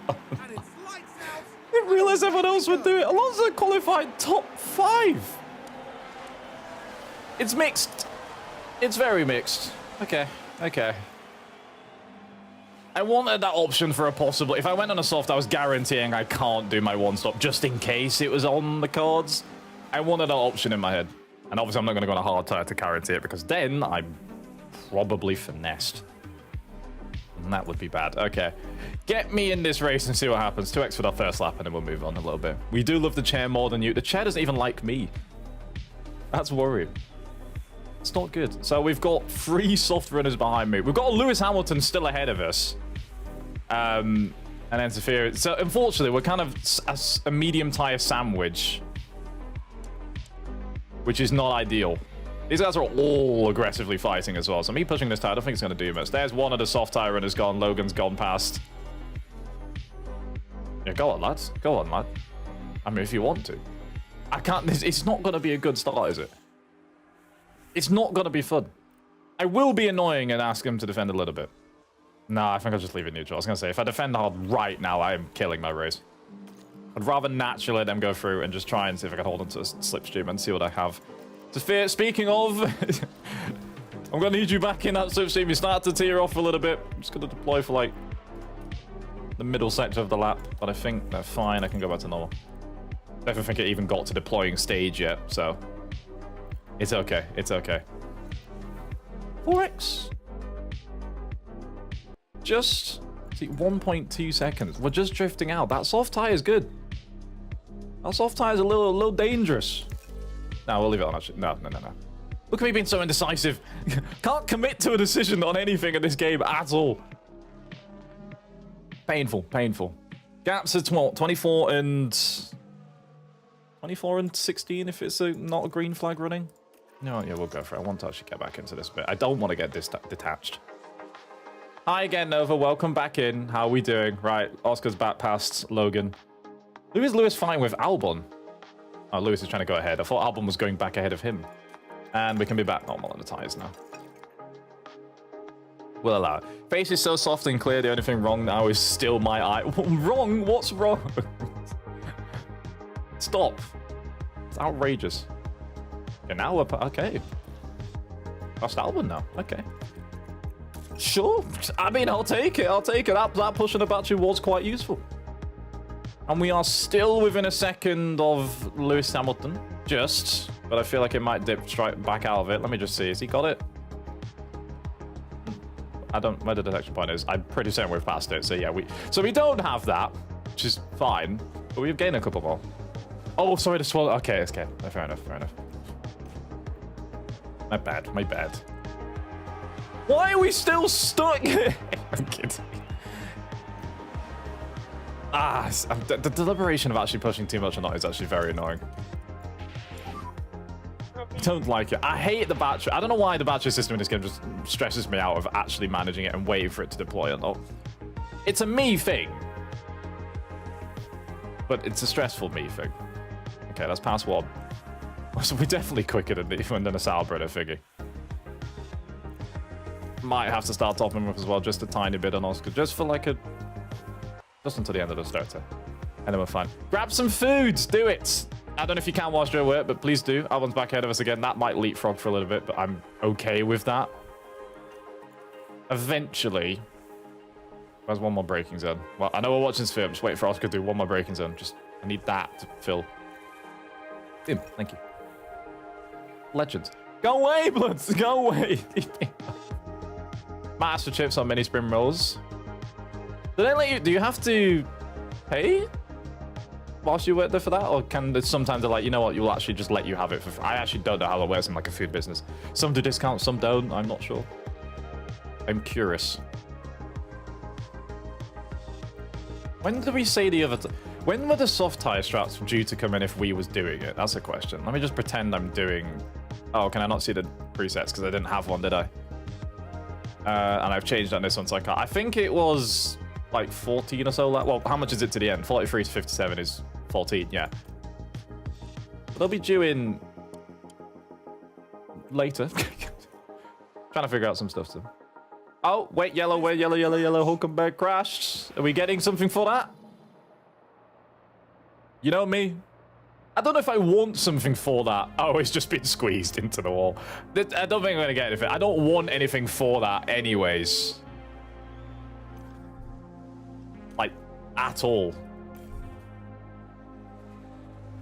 lights out. I didn't realize everyone else would do it. Alonso qualified top 5. It's mixed. It's very mixed. Okay, okay. I wanted that option for a possible... If I went on a soft, I was guaranteeing I can't do my one-stop just in case it was on the cards. I wanted that option in my head. And obviously, I'm not going to go on a hard tire to guarantee it because then I'm probably finessed. And that would be bad. Okay. Get me in this race and see what happens. 2x for the first lap, and then we'll move on a little bit. We do love the chair more than you. The chair doesn't even like me. That's worrying. It's not good. So we've got 3 soft runners behind me. We've got Lewis Hamilton still ahead of us. And then Sophia. So unfortunately, we're kind of a medium tire sandwich, which is not ideal. These guys are all aggressively fighting as well. So me pushing this tire, I don't think it's going to do much. There's one of the soft tire runners gone. Logan's gone past. Yeah, go on, lads. Go on, lad. I mean, if you want to. I can't... It's not going to be a good start, is it? It's not going to be fun. I will be annoying and ask him to defend a little bit. Nah, I think I'll just leave it neutral. I was going to say, if I defend hard right now, I am killing my race. I'd rather naturally let them go through and just try and see if I can hold onto a slipstream and see what I have. Sophia, speaking of, I'm going to need you back in that slipstream. You start to tear off a little bit. I'm just going to deploy for, like, the middle sector of the lap. But I think they're fine. I can go back to normal. I don't think it even got to deploying stage yet, so... It's okay. It's okay. 4x. Just... See, 1.2 seconds. We're just drifting out. That soft tire is good. That soft tire is a little dangerous. No, we'll leave it on, actually. No. Look at me being so indecisive. Can't commit to a decision on anything in this game at all. Painful. Gaps are 24 and 16 if it's not a green flag running. No, yeah, we'll go for it. I want to actually get back into this bit. I don't want to get this detached. Hi again, Nova. Welcome back in. How are we doing? Right, Oscar's back past Logan. Who is Lewis fighting with? Albon. Oh, Lewis is trying to go ahead. I thought Albon was going back ahead of him. And we can be back normal on the tyres now. We'll allow it. Face is so soft and clear. The only thing wrong now is still my eye. Wrong? What's wrong? Stop. It's outrageous. Okay, now we're... Okay. That's Albon now. Okay. Sure. I mean, I'll take it. That push on the battery was quite useful. And we are still within a second of Lewis Hamilton. Just. But I feel like it might dip straight back out of it. Let me just see. Has he got it? I don't... Where the detection point is. I'm pretty certain we've passed it. So yeah, we don't have that. Which is fine. But we've gained a couple more. Oh, sorry to swallow. Okay, it's okay. Fair enough. My bad. Why are we still stuck here? I'm kidding. The deliberation of actually pushing too much or not is actually very annoying. I don't like it. I hate the battery. I don't know why the battery system in this game just stresses me out of actually managing it and waiting for it to deploy or not. It's a me thing. But it's a stressful me thing. Okay, that's past one. So we're definitely quicker than a Sauber, I figure. Might have to start topping with as well, just a tiny bit on Oscar, just for like just until the end of the starter. And then we're fine. Grab some food, do it! I don't know if you can whilst you're at work, but please do. Albon's back ahead of us again. That might leapfrog for a little bit, but I'm okay with that. Eventually. Where's one more braking zone? Well, I know we're watching this film. Just wait for Oscar to do one more braking zone. I need that to fill. Boom, thank you. Legends. Go away, Bloods! Go away! Master chips on mini spin rolls. Do they let you? Do you have to pay whilst you work there for that, or can sometimes they're like, you know what, you'll actually just let you have it for free? I actually don't know how that works in like a food business. Some do discounts, some don't. I'm not sure. I'm curious. When did we say the other? When were the soft tire straps due to come in if we was doing it? That's a question. Let me just pretend I'm doing. Oh, can I not see the presets because I didn't have one, did I? And I've changed on this one, so I can't. I think it was like 14 or so. Well, how much is it to the end? 43 to 57 is 14, yeah. But they'll be due in later. Trying to figure out some stuff to them. Oh, wait, yellow, Hulkenberg crashed. Are we getting something for that? You know me. I don't know if I want something for that. Oh, it's just been squeezed into the wall. I don't think I'm going to get anything. I don't want anything for that anyways. Like, at all.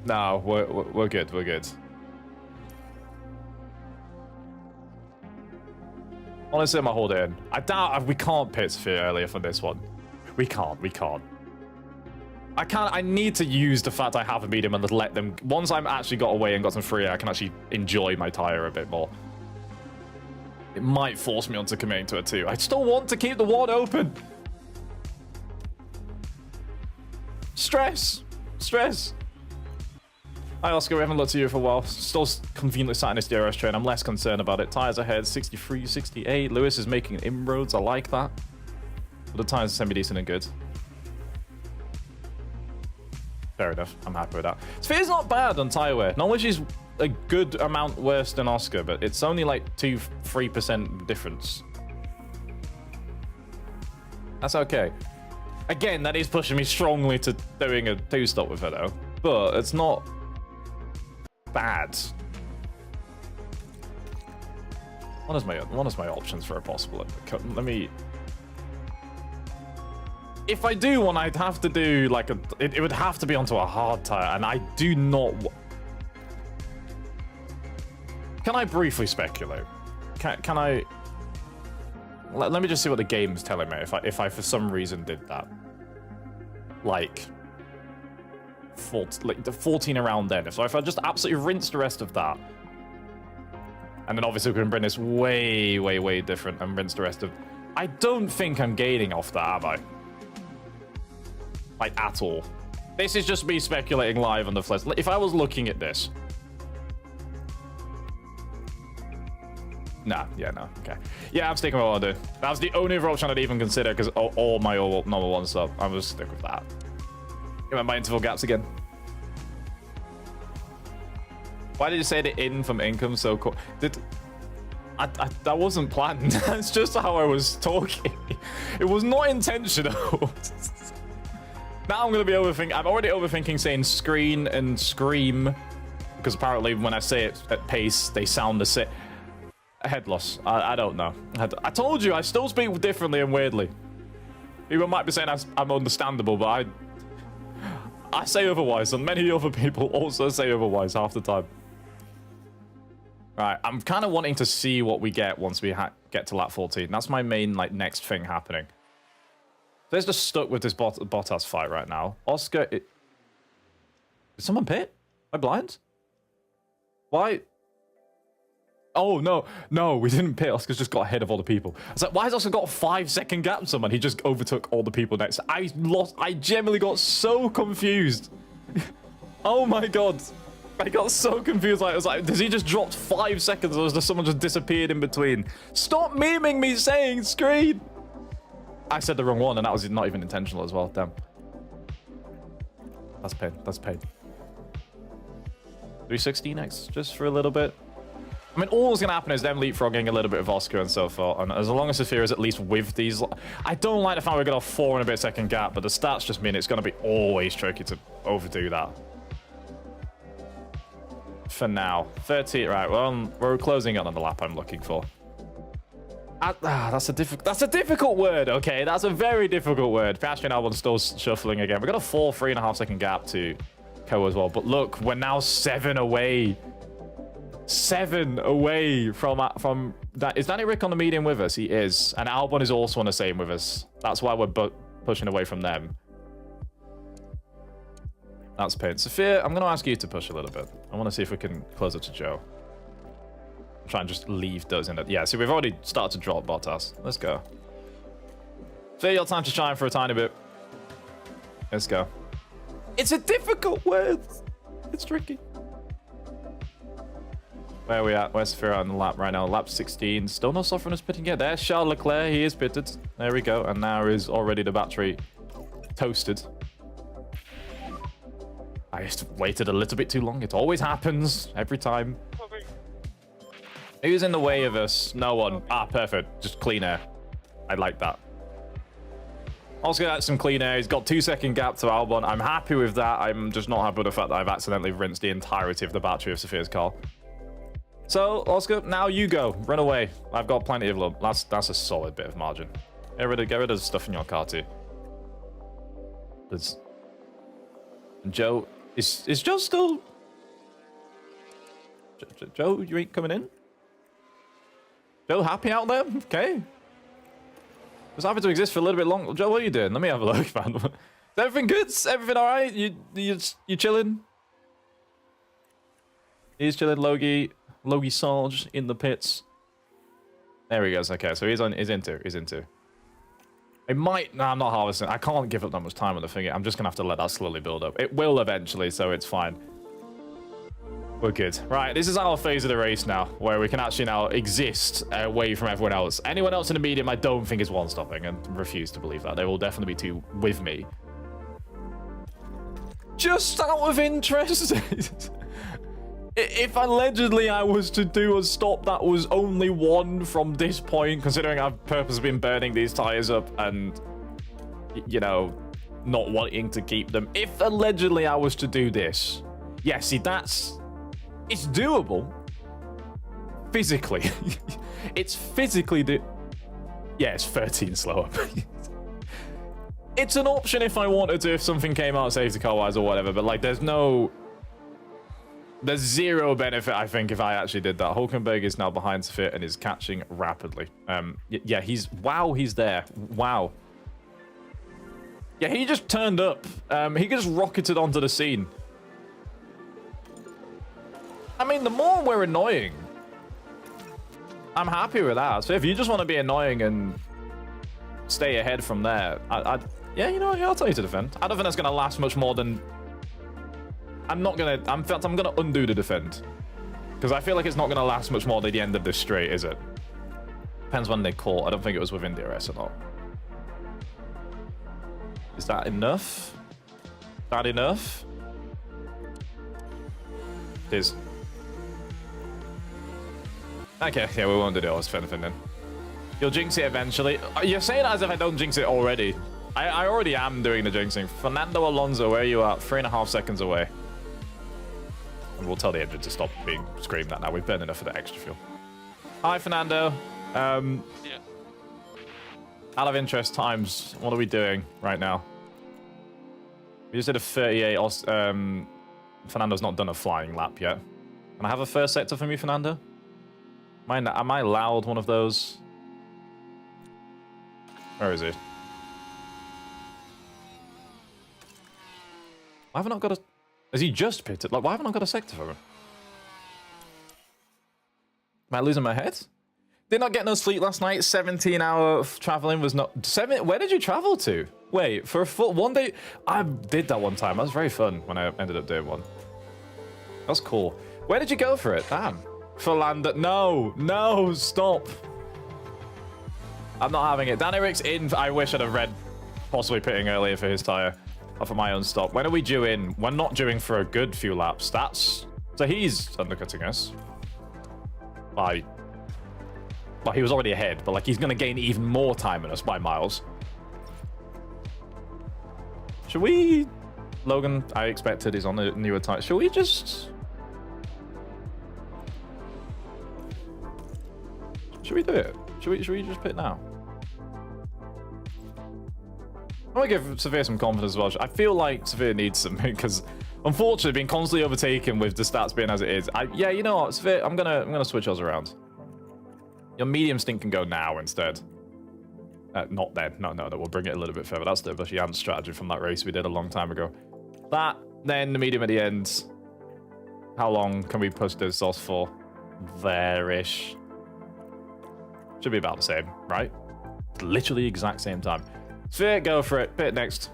No, we're good. We're good. Honestly, I'm going to hold it in. I doubt we can't pit Sphere earlier for this one. We can't. I need to use the fact I have a medium and let them... Once I'm actually got away and got some free air, I can actually enjoy my tyre a bit more. It might force me onto committing to a 2. I still want to keep the 1 open. Stress. Hi, Oscar. We haven't looked at you for a while. Still conveniently sat in this DRS train. I'm less concerned about it. Tyres ahead, 63, 68. Lewis is making inroads. I like that. But the tyres are semi-decent and good. Fair enough. I'm happy with that. Sphere's not bad on tyre wear. Knowledge is a good amount worse than Oscar, but it's only like 2-3% difference. That's okay. Again, that is pushing me strongly to doing a 2-stop with her, though. But it's not bad. What is my options for a possible undercut? Let me... If I do one, I'd have to do like a... It would have to be onto a hard tire, and I do not... Can I briefly speculate? Can I... Let me just see what the game's telling me if I for some reason did that. Like... the 14 around then. So if I just absolutely rinse the rest of that... And then obviously we can bring this way, way, way different and rinse the rest of... I don't think I'm gaining off that, am I? Like, at all. This is just me speculating live on the flesh. If I was looking at this... Nah, yeah, no, okay. Yeah, I'm sticking with what I do. That was the only other option I'd even consider, because all my normal ones up. I'm just stick with that. Give my interval gaps again. Why did you say the in from income so cool? That wasn't planned. That's just how I was talking. It was not intentional. Now I'm going to be overthinking. I'm already overthinking saying screen and scream. Because apparently when I say it at pace, they sound the same. Head loss. I don't know. I told you, I still speak differently and weirdly. People might be saying I'm understandable, but I say otherwise. And many other people also say otherwise half the time. Right, I'm kind of wanting to see what we get once we get to lap 14. That's my main, like, next thing happening. They're just stuck with this Bottas fight right now. Oscar... Did someone pit? Am I blind? Why? Oh, no. No, we didn't pit. Oscar's just got ahead of all the people. I was like, why has Oscar got a 5-second gap with someone? He just overtook all the people next. I genuinely got so confused. Oh, my God. I got so confused. I was like, does he just dropped 5 seconds or does someone just disappeared in between? Stop memeing me saying screen. I said the wrong one and that was not even intentional as well. Damn. That's pain. That's pain. 316x just for a little bit. I mean, all that's going to happen is them leapfrogging a little bit of Oscar and so forth. And as long as Sophia is at least with these... I don't like the fact we're going to have 4 and a bit second gap, but the stats just mean it's going to be always tricky to overdo that. For now. 30, right, well, we're closing in on the lap I'm looking for. That's a difficult word, okay? That's a very difficult word. Piastri and Albon still shuffling again. We've got a 3.5 second gap to Co as well. But look, we're now 7 away. 7 away from that. Is Danny Rick on the medium with us? He is. And Albon is also on the same with us. That's why we're pushing away from them. That's pain. Sophia, I'm going to ask you to push a little bit. I want to see if we can close it to Joe. Try and just leave those in it. Yeah, so we've already started to drop Bottas. Let's go. Sophia, your time to shine for a tiny bit. Let's go. It's a difficult word. It's tricky. Where are we at? Where's Sophia on the lap right now? Lap 16. Still no softness pitting yet. There's Charles Leclerc. He is pitted. There we go. And now is already the battery toasted. I just waited a little bit too long. It always happens. Every time. Who's in the way of us? No one. Ah, perfect. Just clean air. I like that. Also got some clean air. He's got 2 second gap to Albon. I'm happy with that. I'm just not happy with the fact that I've accidentally rinsed the entirety of the battery of Sophia's car. So, Oscar, now you go. Run away. I've got plenty of love. That's a solid bit of margin. Get rid of the stuff in your car too. Joe... Is Joe still... Joe, you ain't coming in? Joe happy out there? Okay. Just happy to exist for a little bit longer. Joe, what are you doing? Let me have a look, man. Is everything good? Is everything alright? You chilling? He's chilling, Logie Sarge in the pits. There he goes. Okay, so he's into. It might... No, I'm not harvesting. I can't give up that much time on the finger. I'm just going to have to let that slowly build up. It will eventually, so it's fine. We're good. Right, this is our phase of the race now, where we can actually now exist away from everyone else. Anyone else in the medium, I don't think is one-stopping, and refuse to believe that. They will definitely be 2 with me. Just out of interest... If allegedly I was to do a stop that was only 1 from this point, considering I've purposely been burning these tires up and, you know, not wanting to keep them. If allegedly I was to do this, yeah, see, it's doable. Physically. It's physically yeah, it's 13 slower. It's an option if I wanted to, if something came out safety car wise or whatever, but like there's zero benefit, I think, if I actually did that. Hulkenberg is now behind Safir and is catching rapidly. Yeah, he's there. Wow. Yeah, he just turned up. He just rocketed onto the scene. I mean, the more we're annoying, I'm happy with that. So if you just want to be annoying and stay ahead from there, yeah, you know, yeah, I'll tell you to defend. I don't think that's going to last much more than... I'm gonna undo the defend. Because I feel like it's not gonna last much more than the end of this straight, is it? Depends when they call. I don't think it was within DRS or not. Is that enough? Is that enough? It is. Okay, yeah, we won't do the always anything then. You'll jinx it eventually. You're saying as if I don't jinx it already. I already am doing the jinxing. Fernando Alonso, where are you at? 3.5 seconds away. And we'll tell the engine to stop being screamed at now. We've burned enough of the extra fuel. Hi, Fernando. Yeah. Out of interest times, what are we doing right now? We just did a 38. Fernando's not done a flying lap yet. Can I have a first sector from you, Fernando? Am I allowed one of those? Where is he? Why have I not got a... Has he just pitted? Like, why haven't I got a sector for him? Am I losing my head? Did not get no sleep last night. 17-hour traveling was not... Where did you travel to? Wait, for a full... One day... I did that one time. That was very fun when I ended up doing one. That was cool. Where did you go for it? Damn. For Landa... No, stop. I'm not having it. Dan Eric's in. I wish I'd have read possibly pitting earlier for his tyre. Or for my own stop. When are we due in? We're not due in for a good few laps. So he's undercutting us. Well, he was already ahead, but like he's going to gain even more time than us by miles. Should we... Logan, I expected he's on the newer tyre. Should we just... Should we do it? Should we just pit now? I want to give Severe some confidence as well. I feel like Severe needs something because, unfortunately, being constantly overtaken with the stats being as it is. Yeah, you know what, Severe, I'm gonna switch us around. Your medium stint can go now instead. Not then. No. We'll bring it a little bit further. That's the Jan strategy from that race we did a long time ago. That, then the medium at the end. How long can we push this sauce for? There-ish. Should be about the same, right? Literally exact same time. Sphere, go for it. Pit next.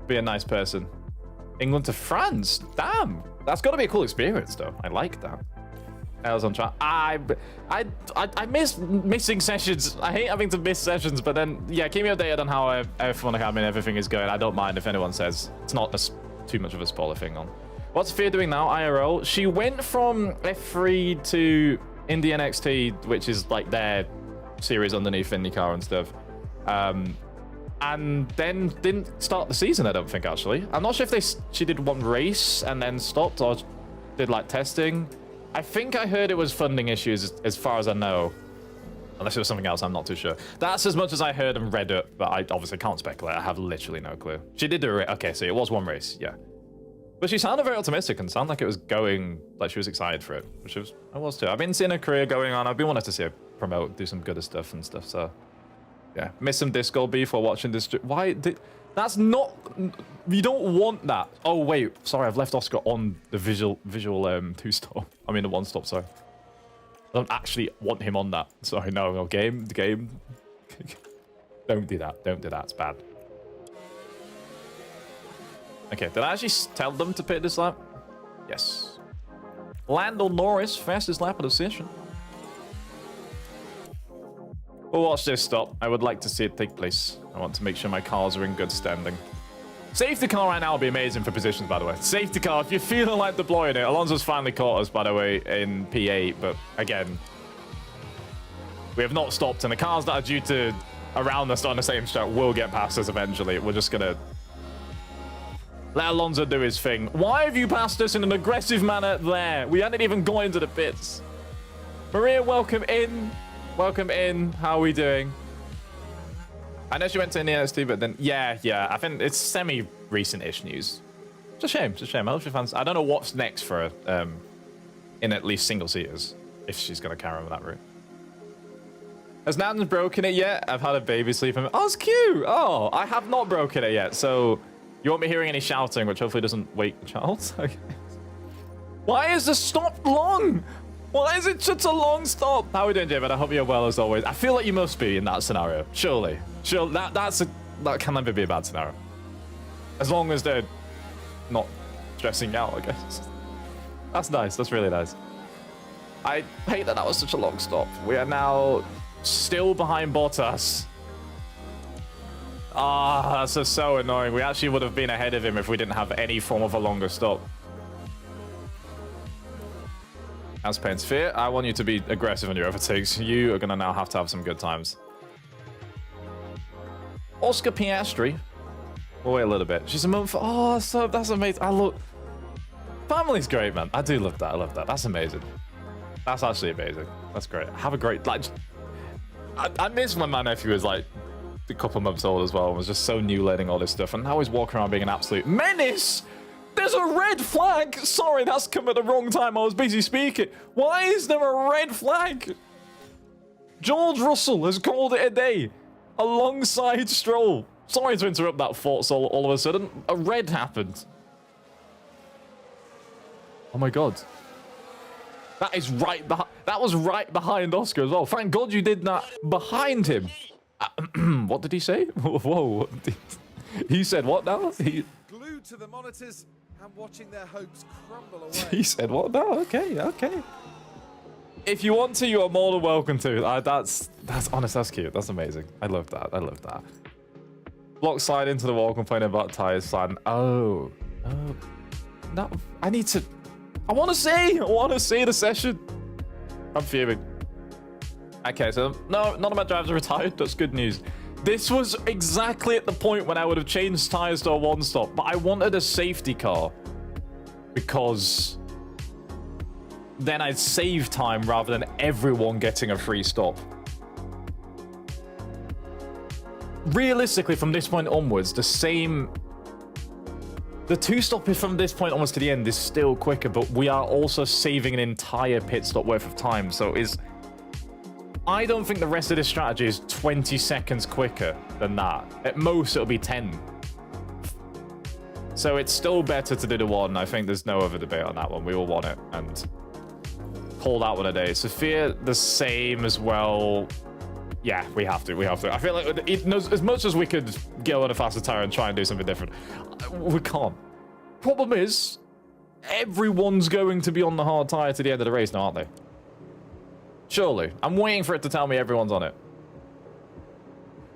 Be a nice person. England to France. Damn. That's got to be a cool experience, though. I like that. I was on track. I miss missing sessions. I hate having to miss sessions, but then, yeah, keep me updated on how F1 Academy and everything is going. I don't mind if anyone says. It's not too much of a spoiler thing on. What's Sphere doing now, IRL? She went from F3 to Indy NXT, which is like their series underneath IndyCar and stuff. And then didn't start the season, I don't think, actually. I'm not sure if she did one race and then stopped or did like testing. I think I heard it was funding issues as far as I know. Unless it was something else, I'm not too sure. That's as much as I heard and read it, but I obviously can't speculate. I have literally no clue. She did do it. Okay, so it was one race, yeah. But she sounded very optimistic and sounded like it was going, like she was excited for it, which I was too. I've been seeing her career going on. I've been wanting to see her promote, do some good stuff and stuff, so... Yeah, miss some Discord beef while watching this. Why did... That's not... You don't want that. Oh, wait. Sorry, I've left Oscar on the visual 2-stop. I mean, the 1-stop, sorry. I don't actually want him on that. Sorry, no, game. Don't do that. Don't do that. It's bad. Okay, did I actually tell them to pit this lap? Yes. Lando Norris, fastest lap of the session. We'll watch this stop. I would like to see it take place. I want to make sure my cars are in good standing. Safety car right now would be amazing for positions, by the way. Safety car, if you're feeling like deploying it. Alonso's finally caught us, by the way, in P8. But again, we have not stopped. And the cars that are due to around us on the same track will get past us eventually. We're just going to let Alonso do his thing. Why have you passed us in an aggressive manner there? We hadn't even gone into the pits. Maria, welcome in. Welcome in. How are we doing? I know she went to NXT, but then, yeah, I think it's semi-recent-ish news. It's a shame, I love your fans. I don't know what's next for her in at least single-seaters, if she's going to carry on with that route. Has Nange broken it yet? I've had a baby sleep in. Oh, it's cute. Oh, I have not broken it yet, so you won't be hearing any shouting, which hopefully doesn't wake the child. Why is the stop long? Why is it such a long stop? How are we doing, David? I hope you're well as always. I feel like you must be in that scenario. Surely. That can never be a bad scenario. As long as they're not stressing out, I guess. That's nice. That's really nice. I hate that was such a long stop. We are now still behind Bottas. Ah, that's just so annoying. We actually would have been ahead of him if we didn't have any form of a longer stop. As Pain Sphere, I want you to be aggressive on your overtakes. You are going to now have to have some good times. Oscar Piastri. We'll wait a little bit. She's a month. Oh, that's amazing. I look. Family's great, man. I do love that. I love that. That's amazing. That's actually amazing. That's great. Have a great. Like, I miss when my nephew was like a couple months old as well and was just so new learning all this stuff. And now he's walking around being an absolute menace. There's a red flag. Sorry, that's come at the wrong time. I was busy speaking. Why is there a red flag? George Russell has called it a day alongside Stroll. Sorry to interrupt that thought all of a sudden. A red happened. Oh my God. That is right behind. That was right behind Oscar as well. Thank God you did that behind him. What did he say? Whoa. He said what now? Glued to the monitors and watching their hopes crumble away. He said what now? Okay. If you want to, you are more than welcome to. That's honest. That's cute. That's amazing. I love that. Block slide into the wall, complaining about tires sliding. Oh. No, I need to. I want to see the session. I'm fuming. Okay, so none of my drivers are retired. That's good news. This was exactly at the point when I would have changed tires to a one stop, but I wanted a safety car because then I'd save time rather than everyone getting a free stop. Realistically, from this point onwards, the two stop from this point almost to the end is still quicker, but we are also saving an entire pit stop worth of time. So I don't think the rest of this strategy is 20 seconds quicker than that. At most, it'll be 10. So it's still better to do the one. I think there's no other debate on that one. We all want it and call that one a day. Sophia, the same as well. Yeah, we have to. I feel like as much as we could go on a faster tire and try and do something different, we can't. Problem is, everyone's going to be on the hard tire to the end of the race now, aren't they? Surely. I'm waiting for it to tell me everyone's on it.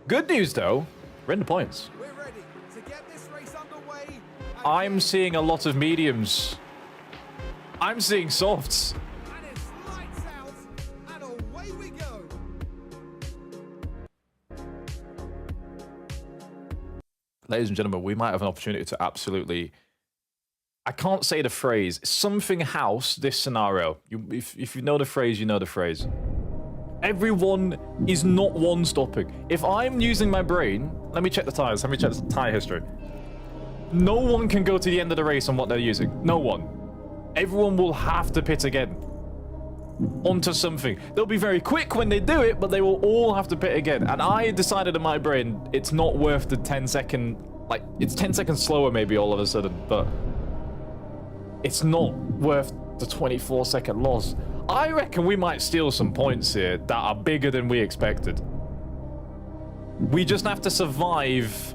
Good news, though. We're in the points. We're ready to get this race underway. I'm seeing a lot of mediums. I'm seeing softs. And it's lights out, and away we go. Ladies and gentlemen, we might have an opportunity to absolutely... I can't say the phrase. Something house this scenario. If you know the phrase, you know the phrase. Everyone is not one-stopping. If I'm using my brain... Let me check the tires. Let me check the tire history. No one can go to the end of the race on what they're using. No one. Everyone will have to pit again. Onto something. They'll be very quick when they do it, but they will all have to pit again. And I decided in my brain, it's not worth the 10-second... Like, it's 10 seconds slower maybe all of a sudden, but... It's not worth the 24-second loss. I reckon we might steal some points here that are bigger than we expected. We just have to survive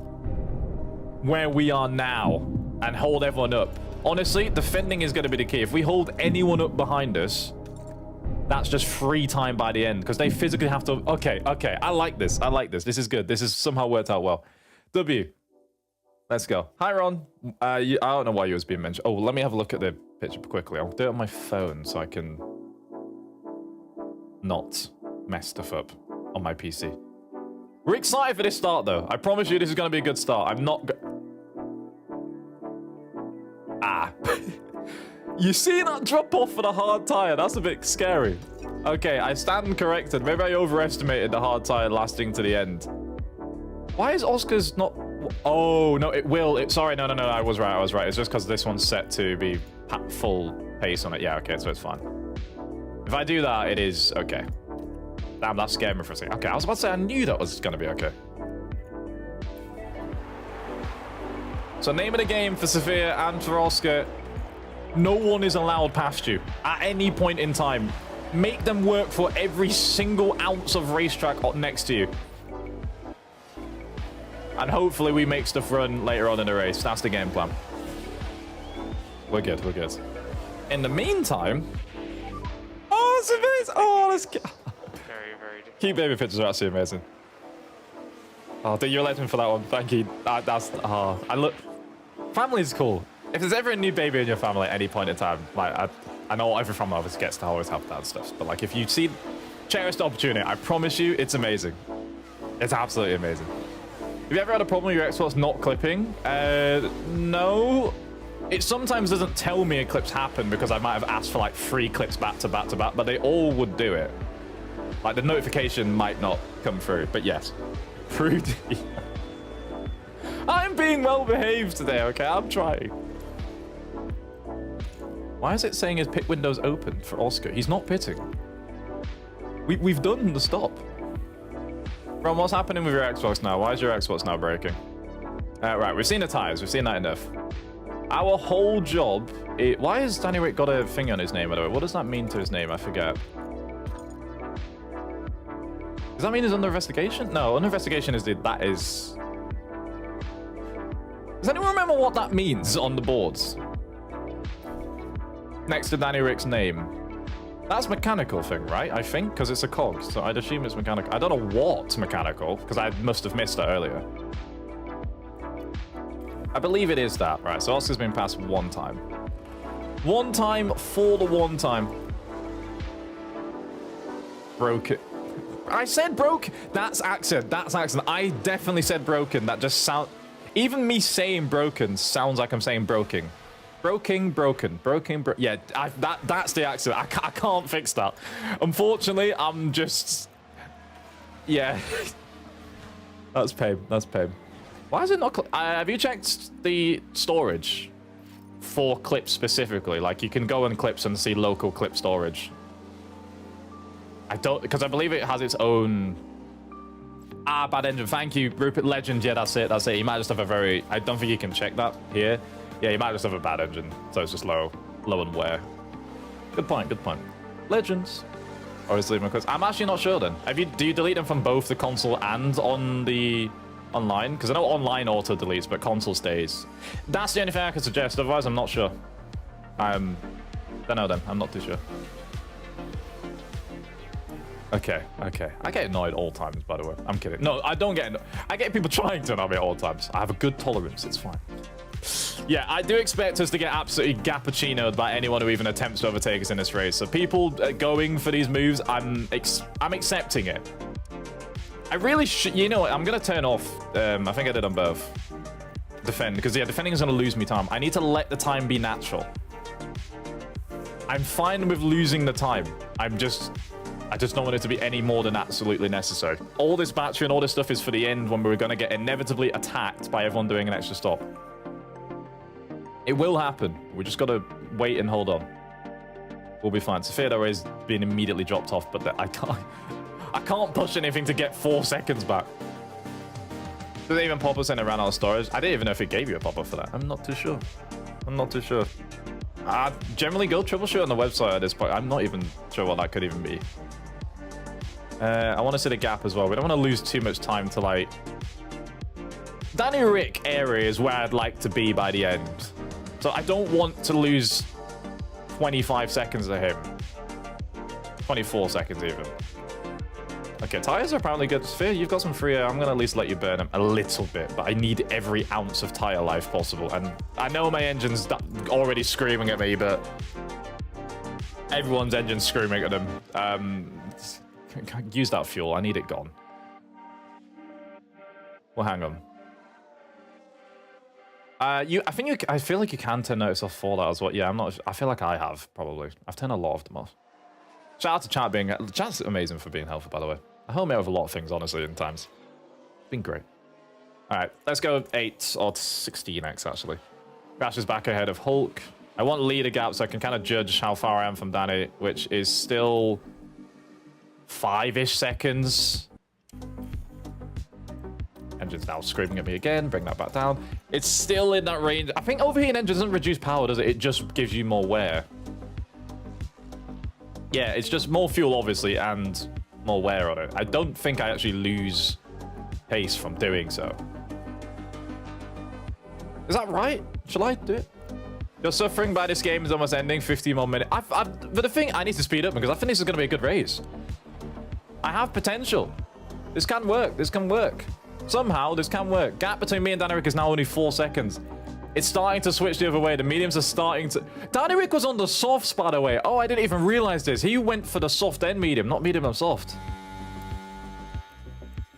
where we are now and hold everyone up. Honestly, defending is going to be the key. If we hold anyone up behind us, that's just free time by the end because they physically have to... Okay. I like this. This is good. This has somehow worked out well. W. Let's go. Hi, Ron. I don't know why you was being mentioned. Oh, let me have a look at the picture quickly. I'll do it on my phone so I can not mess stuff up on my PC. We're excited for this start, though. I promise you this is going to be a good start. I'm not... You see that drop off for the hard tire? That's a bit scary. Okay, I stand corrected. Maybe I overestimated the hard tire lasting to the end. Why is Oscar's not... Oh, no, it will. Sorry, no, I was right. It's just because this one's set to be full pace on it. Yeah, okay, so it's fine. If I do that, it is okay. Damn, that scared me for a second. Okay, I was about to say I knew that was going to be okay. So name of the game for Sophia and for Oscar, no one is allowed past you at any point in time. Make them work for every single ounce of racetrack next to you. And hopefully we make stuff run later on in the race. That's the game plan. We're good. In the meantime... Oh, it's amazing! Oh, let's get... Very Keep baby pictures are absolutely amazing. Oh, dude, you're a legend for that one. Thank you. That's... Oh, I look... Family's cool. If there's ever a new baby in your family at any point in time, like, I know every family obviously gets to always have that stuff, but like, if you see... Cherish the opportunity. I promise you, it's amazing. It's absolutely amazing. Have you ever had a problem with your Xbox not clipping? No. It sometimes doesn't tell me a clip's happened because I might have asked for like 3 clips back to back to back, but they all would do it. Like the notification might not come through, but yes. Prudy. I'm being well behaved today, okay? I'm trying. Why is it saying his pit window's open for Oscar? He's not pitting. We've done the stop. Ron, what's happening with your Xbox now? Why is your Xbox now breaking? Right, we've seen the tires. We've seen that enough. Our whole job... Why has Danny Rick got a thing on his name, by the way? What does that mean to his name? I forget. Does that mean he's under investigation? No, under investigation is that is... Does anyone remember what that means on the boards? Next to Danny Rick's name. That's mechanical thing, right? I think, because it's a cog, so I'd assume it's mechanical. I don't know what's mechanical, because I must have missed it earlier. I believe it is that. Right, so Oscar's been passed 1 time. 1 time for the 1 time. Broke it. I said broke. That's accent. That's accent. I definitely said broken. That just sound... Even me saying broken sounds like I'm saying broken. Broken. Yeah, that's the accent. I can't fix that. Unfortunately, I'm just... Yeah. That's pain. Why is it not... have you checked the storage for clips specifically? Like, you can go in clips and see local clip storage. I don't... Because I believe it has its own... bad engine. Thank you, Rupert Legend. Yeah, that's it. You might just have a very... I don't think you can check that here. Yeah, you might just have a bad engine, so it's just low on wear. Good point. Legends. Obviously, my I'm actually not sure then. Do you delete them from both the console and on the online? Because I know online auto deletes, but console stays. That's the only thing I can suggest. Otherwise, I'm not sure. Don't know then. I'm not too sure. Okay. I get annoyed all times, by the way. I'm kidding. No, I don't get annoyed. I get people trying to annoy me at all times. I have a good tolerance. It's fine. Yeah, I do expect us to get absolutely cappuccinoed by anyone who even attempts to overtake us in this race. So people going for these moves, I'm accepting it. I really should... You know what? I'm going to turn off... I think I did on both. Defend. Because, yeah, defending is going to lose me time. I need to let the time be natural. I'm fine with losing the time. I just don't want it to be any more than absolutely necessary. All this battery and all this stuff is for the end when we're going to get inevitably attacked by everyone doing an extra stop. It will happen. We just got to wait and hold on. We'll be fine. Sophia, though, is being immediately dropped off, but I can't push anything to get 4 seconds back. Did it even pop us in and ran out of storage? I didn't even know if it gave you a pop-up for that. I'm not too sure. Generally go troubleshoot on the website at this point. I'm not even sure what that could even be. I want to see the gap as well. We don't want to lose too much time to, like... Danny Rick area is where I'd like to be by the end. So I don't want to lose 25 seconds to him. 24 seconds even. Okay, tires are apparently good. Sphere, you've got some free air. I'm going to at least let you burn them a little bit, but I need every ounce of tire life possible. And I know my engine's already screaming at me, but everyone's engine's screaming at them. Use that fuel. I need it gone. Well, hang on. I feel like you can turn notice off for that as well. Yeah, I'm not... I feel like I have, probably. I've turned a lot of them off. Shout out to chat being... Chat's amazing for being helpful, by the way. I help me over a lot of things, honestly, in times. It's been great. Alright, let's go 8 or 16x, actually. Crash is back ahead of Hulk. I want leader gap so I can kind of judge how far I am from Danny, which is still 5-ish seconds. Engine's now screaming at me again. Bring that back down. It's still in that range. I think overheating engine doesn't reduce power, does it? It just gives you more wear. Yeah, it's just more fuel, obviously, and more wear on it. I don't think I actually lose pace from doing so. Is that right? Shall I do it? You're suffering by this game is almost ending. 15 more minutes. But the thing, I need to speed up because I think this is going to be a good race. I have potential. This can work. This can work. Somehow, this can work. Gap between me and Danny Rick is now only 4 seconds. It's starting to switch the other way. The mediums are starting to... Danny Rick was on the softs, by the way. Oh, I didn't even realize this. He went for the soft and medium, not medium and soft.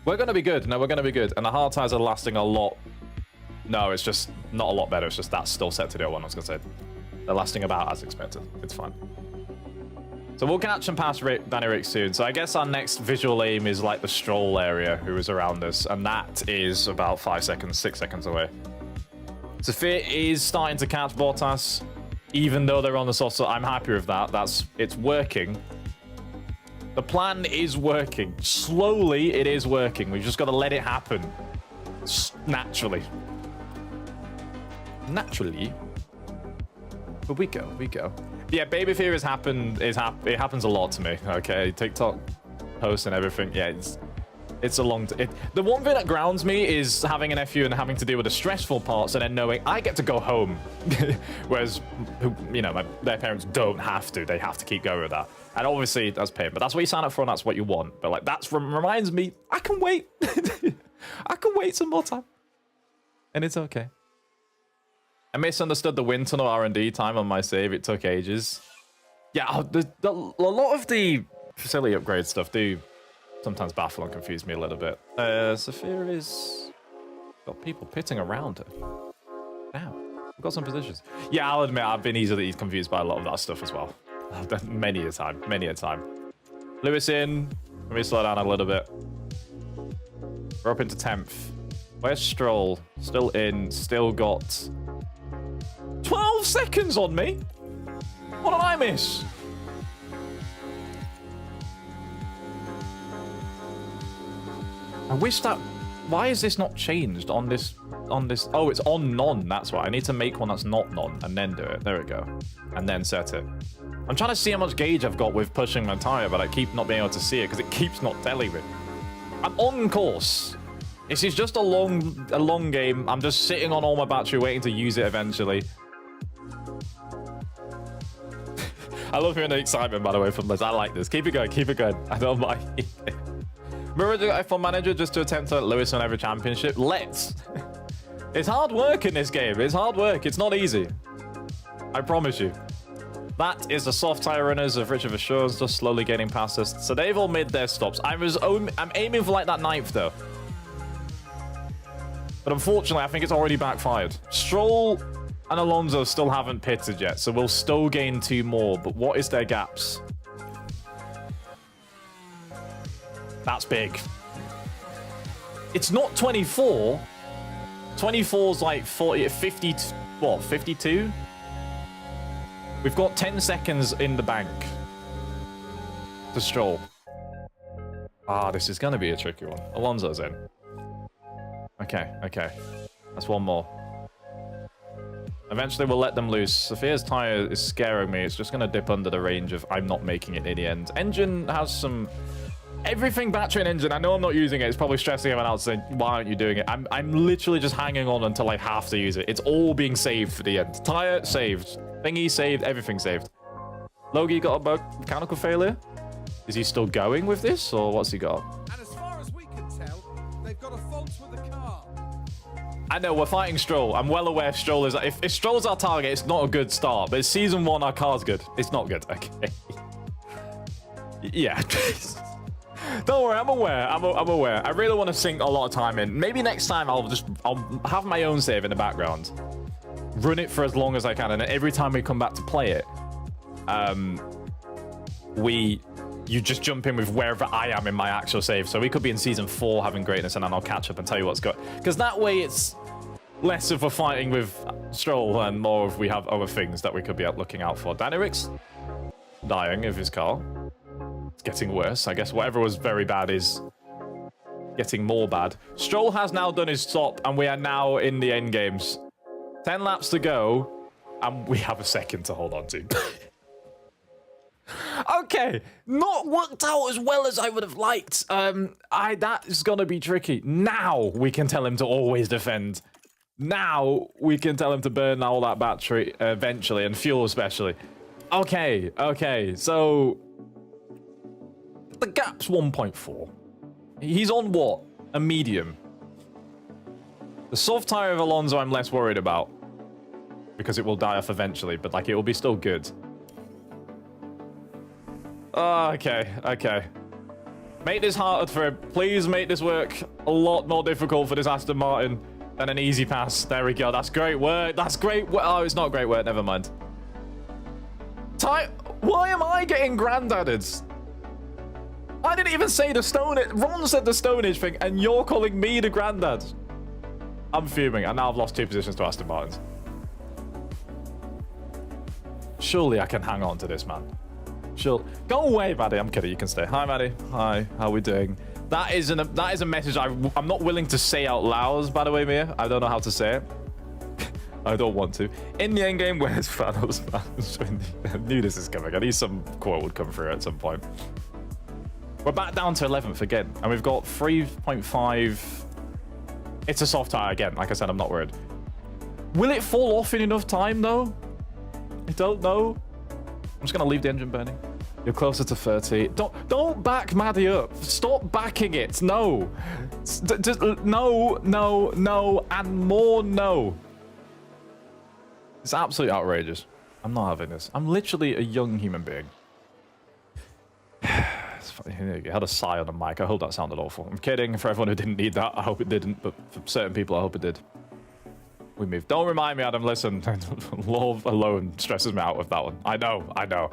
We're going to be good. No, we're going to be good. And the hard tires are lasting a lot. No, it's just not a lot better. It's just that's still set to the 01, I was going to say. They're lasting about as expected. It's fine. So we'll catch and pass Danny Rick soon. So I guess our next visual aim is like the Stroll area who is around us. And that is about 5 seconds, 6 seconds away. Sophia is starting to catch Bottas, even though they're on the soft. So I'm happy with that. It's working. The plan is working. Slowly, it is working. We've just got to let it happen. Naturally. Naturally. But we go. Yeah, baby fear has happened. It happens a lot to me. Okay, TikTok posts and everything. Yeah, it's a long... The one thing that grounds me is having an FU and having to deal with the stressful parts and then knowing I get to go home. Whereas, you know, their parents don't have to. They have to keep going with that. And obviously, that's pain. But that's what you sign up for and that's what you want. But, like, that reminds me, I can wait. I can wait some more time. And it's okay. I misunderstood the wind tunnel R&D time on my save. It took ages. Yeah, a lot of the facility upgrade stuff do sometimes baffle and confuse me a little bit. Sophia is... got people pitting around her. Now, we've got some positions. Yeah, I'll admit I've been easily confused by a lot of that stuff as well. Many a time. Lewis in. Let me slow down a little bit. We're up into 10th. Where's Stroll? Still in. Still got 12 seconds on me. What did I miss? I wish that... Why is this not changed on this... Oh, it's on non. That's why. I need to make one that's not non and then do it. There we go. And then set it. I'm trying to see how much gauge I've got with pushing my tire, but I keep not being able to see it because it keeps not telling me. I'm on course. This is just a long game. I'm just sitting on all my battery waiting to use it eventually. I love hearing the excitement, by the way, from Liz. I like this. Keep it going. I don't mind. Mirror F1 manager just to attempt to Lewis on every championship. Let's. It's hard work in this game. It's hard work. It's not easy. I promise you. That is the soft tire runners of Richard Assurance just slowly getting past us. So they've all made their stops. I'm aiming for like that 9th though. But unfortunately, I think it's already backfired. Stroll and Alonso still haven't pitted yet, so we'll still gain 2 more. But what is their gaps? That's big. It's not 24. 24's like 40, 50, what, 52? We've got 10 seconds in the bank to Stroll. Ah, this is going to be a tricky one. Alonso's in. Okay. That's one more. Eventually, we'll let them loose. Sophia's tire is scaring me. It's just going to dip under the range of I'm not making it in the end. Engine has some... Everything battery and engine. I know I'm not using it. It's probably stressing everyone out saying, why aren't you doing it? I'm literally just hanging on until I have to use it. It's all being saved for the end. Tire saved. Thingy saved. Everything saved. Logie got a mechanical failure. Is he still going with this, or what's he got? And as far as we can tell, they've got a fault with the car. I know, we're fighting Stroll. I'm well aware Stroll is... If Stroll's our target, it's not a good start. But it's Season 1, our car's good. It's not good. Okay. Yeah. Don't worry, I'm aware. I'm aware. I really want to sink a lot of time in. Maybe next time I'll have my own save in the background. Run it for as long as I can. And every time we come back to play it, we you just jump in with wherever I am in my actual save. So we could be in season 4 having greatness, and then I'll catch up and tell you what's going. Because that way it's less of a fighting with Stroll and more of we have other things that we could be looking out for. Danyric's dying of his car. It's getting worse. I guess whatever was very bad is getting more bad. Stroll has now done his stop, and we are now in the end games. 10 laps to go, and we have a second to hold on to. Okay, not worked out as well as I would have liked. That is gonna be tricky. Now we can tell him to always defend. Now we can tell him to burn all that battery eventually, and fuel especially. Okay, so the gap's 1.4. He's on what? A medium. The soft tire of Alonso I'm less worried about, because it will die off eventually, but like it will be still good. Okay. Make this harder for him. Please make this work a lot more difficult for this Aston Martin than an easy pass. There we go. That's great work. That's great work. Oh, it's not great work. Never mind. Why am I getting granddaded? I didn't even say the Stone Age. Ron said the Stone Age thing, and you're calling me the granddad. I'm fuming, and now I've lost 2 positions to Aston Martins. Surely I can hang on to this, man. Sure. Go away, Maddie. I'm kidding. You can stay. Hi, Maddie. Hi. How are we doing? That is a message I'm not willing to say out loud, by the way, Mia. I don't know how to say it. I don't want to. In the end game, where's Thanos? I knew this is coming. I knew some quote would come through at some point. We're back down to 11th again, and we've got 3.5. It's a soft tire again. Like I said, I'm not worried. Will it fall off in enough time, though? I don't know. I'm just gonna leave the engine burning. You're closer to 30. Don't back Maddie up. Stop backing it. No. Just no, and more no. It's absolutely outrageous. I'm not having this. I'm literally a young human being. It's funny. You had a sigh on the mic. I hope that sounded awful. I'm kidding. For everyone who didn't need that, I hope it didn't. But for certain people, I hope it did. We moved. Don't remind me, Adam. Listen, love alone stresses me out with that one. I know.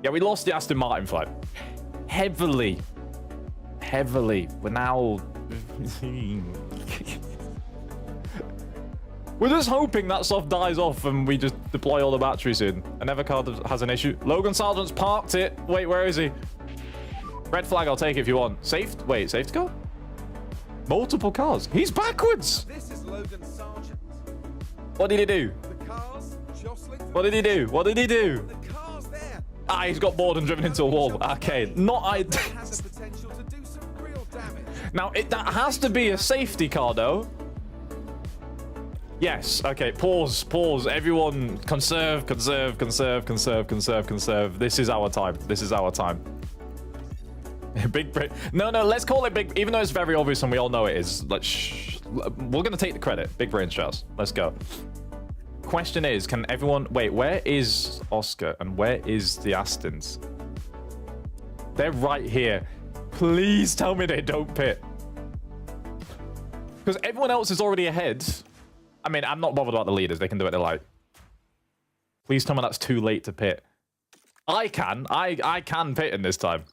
Yeah, we lost the Aston Martin fight. Heavily. We're now... We're just hoping that soft dies off and we just deploy all the batteries in. Another car has an issue. Logan Sargent's parked it. Wait, where is he? Red flag, I'll take it if you want. Wait, safety car? Multiple cars. He's backwards. This is Logan Sargent. What did he do? The cars jostling. What did he do? The cars there. Ah, he's got bored and driven into a wall. Okay, Has the potential to do some real damage. Now, that has to be a safety car, though. Yes, okay, pause. Everyone, conserve. This is our time. Big brain. No, let's call it big, even though it's very obvious and we all know it is. We're gonna take the credit. Big brain stress. Let's go. Question is, can everyone... Wait, where is Oscar and where is the Astons? They're right here. Please tell me they don't pit. Because everyone else is already ahead. I mean, I'm not bothered about the leaders. They can do what they like. Please tell me that's too late to pit. I can pit in this time.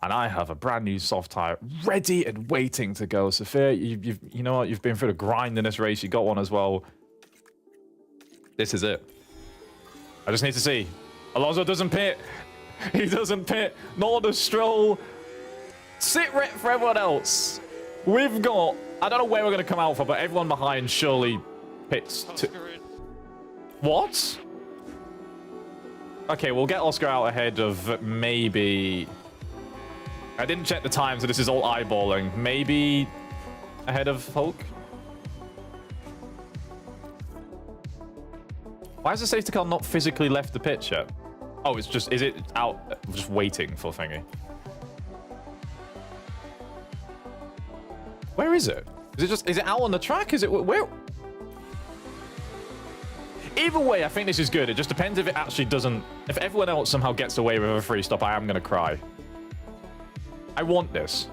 And I have a brand new soft tire ready and waiting to go. Sophia, you know what? You've been through the grind in this race. You got one as well. This is it. I just need to see. Alonso doesn't pit. He doesn't pit. Nor does Stroll. Sit rep for everyone else. We've got... I don't know where we're going to come out for, but everyone behind surely pits. What? Okay, we'll get Oscar out ahead of maybe... I didn't check the time, so this is all eyeballing. Maybe ahead of Hulk? Why has the safety car not physically left the pitch yet? Oh, it's just... Is it out just waiting for thingy? Where is it? Is it out on the track? Is it where? Either way, I think this is good. It just depends if it actually doesn't... If everyone else somehow gets away with a free stop, I am going to cry. I want this.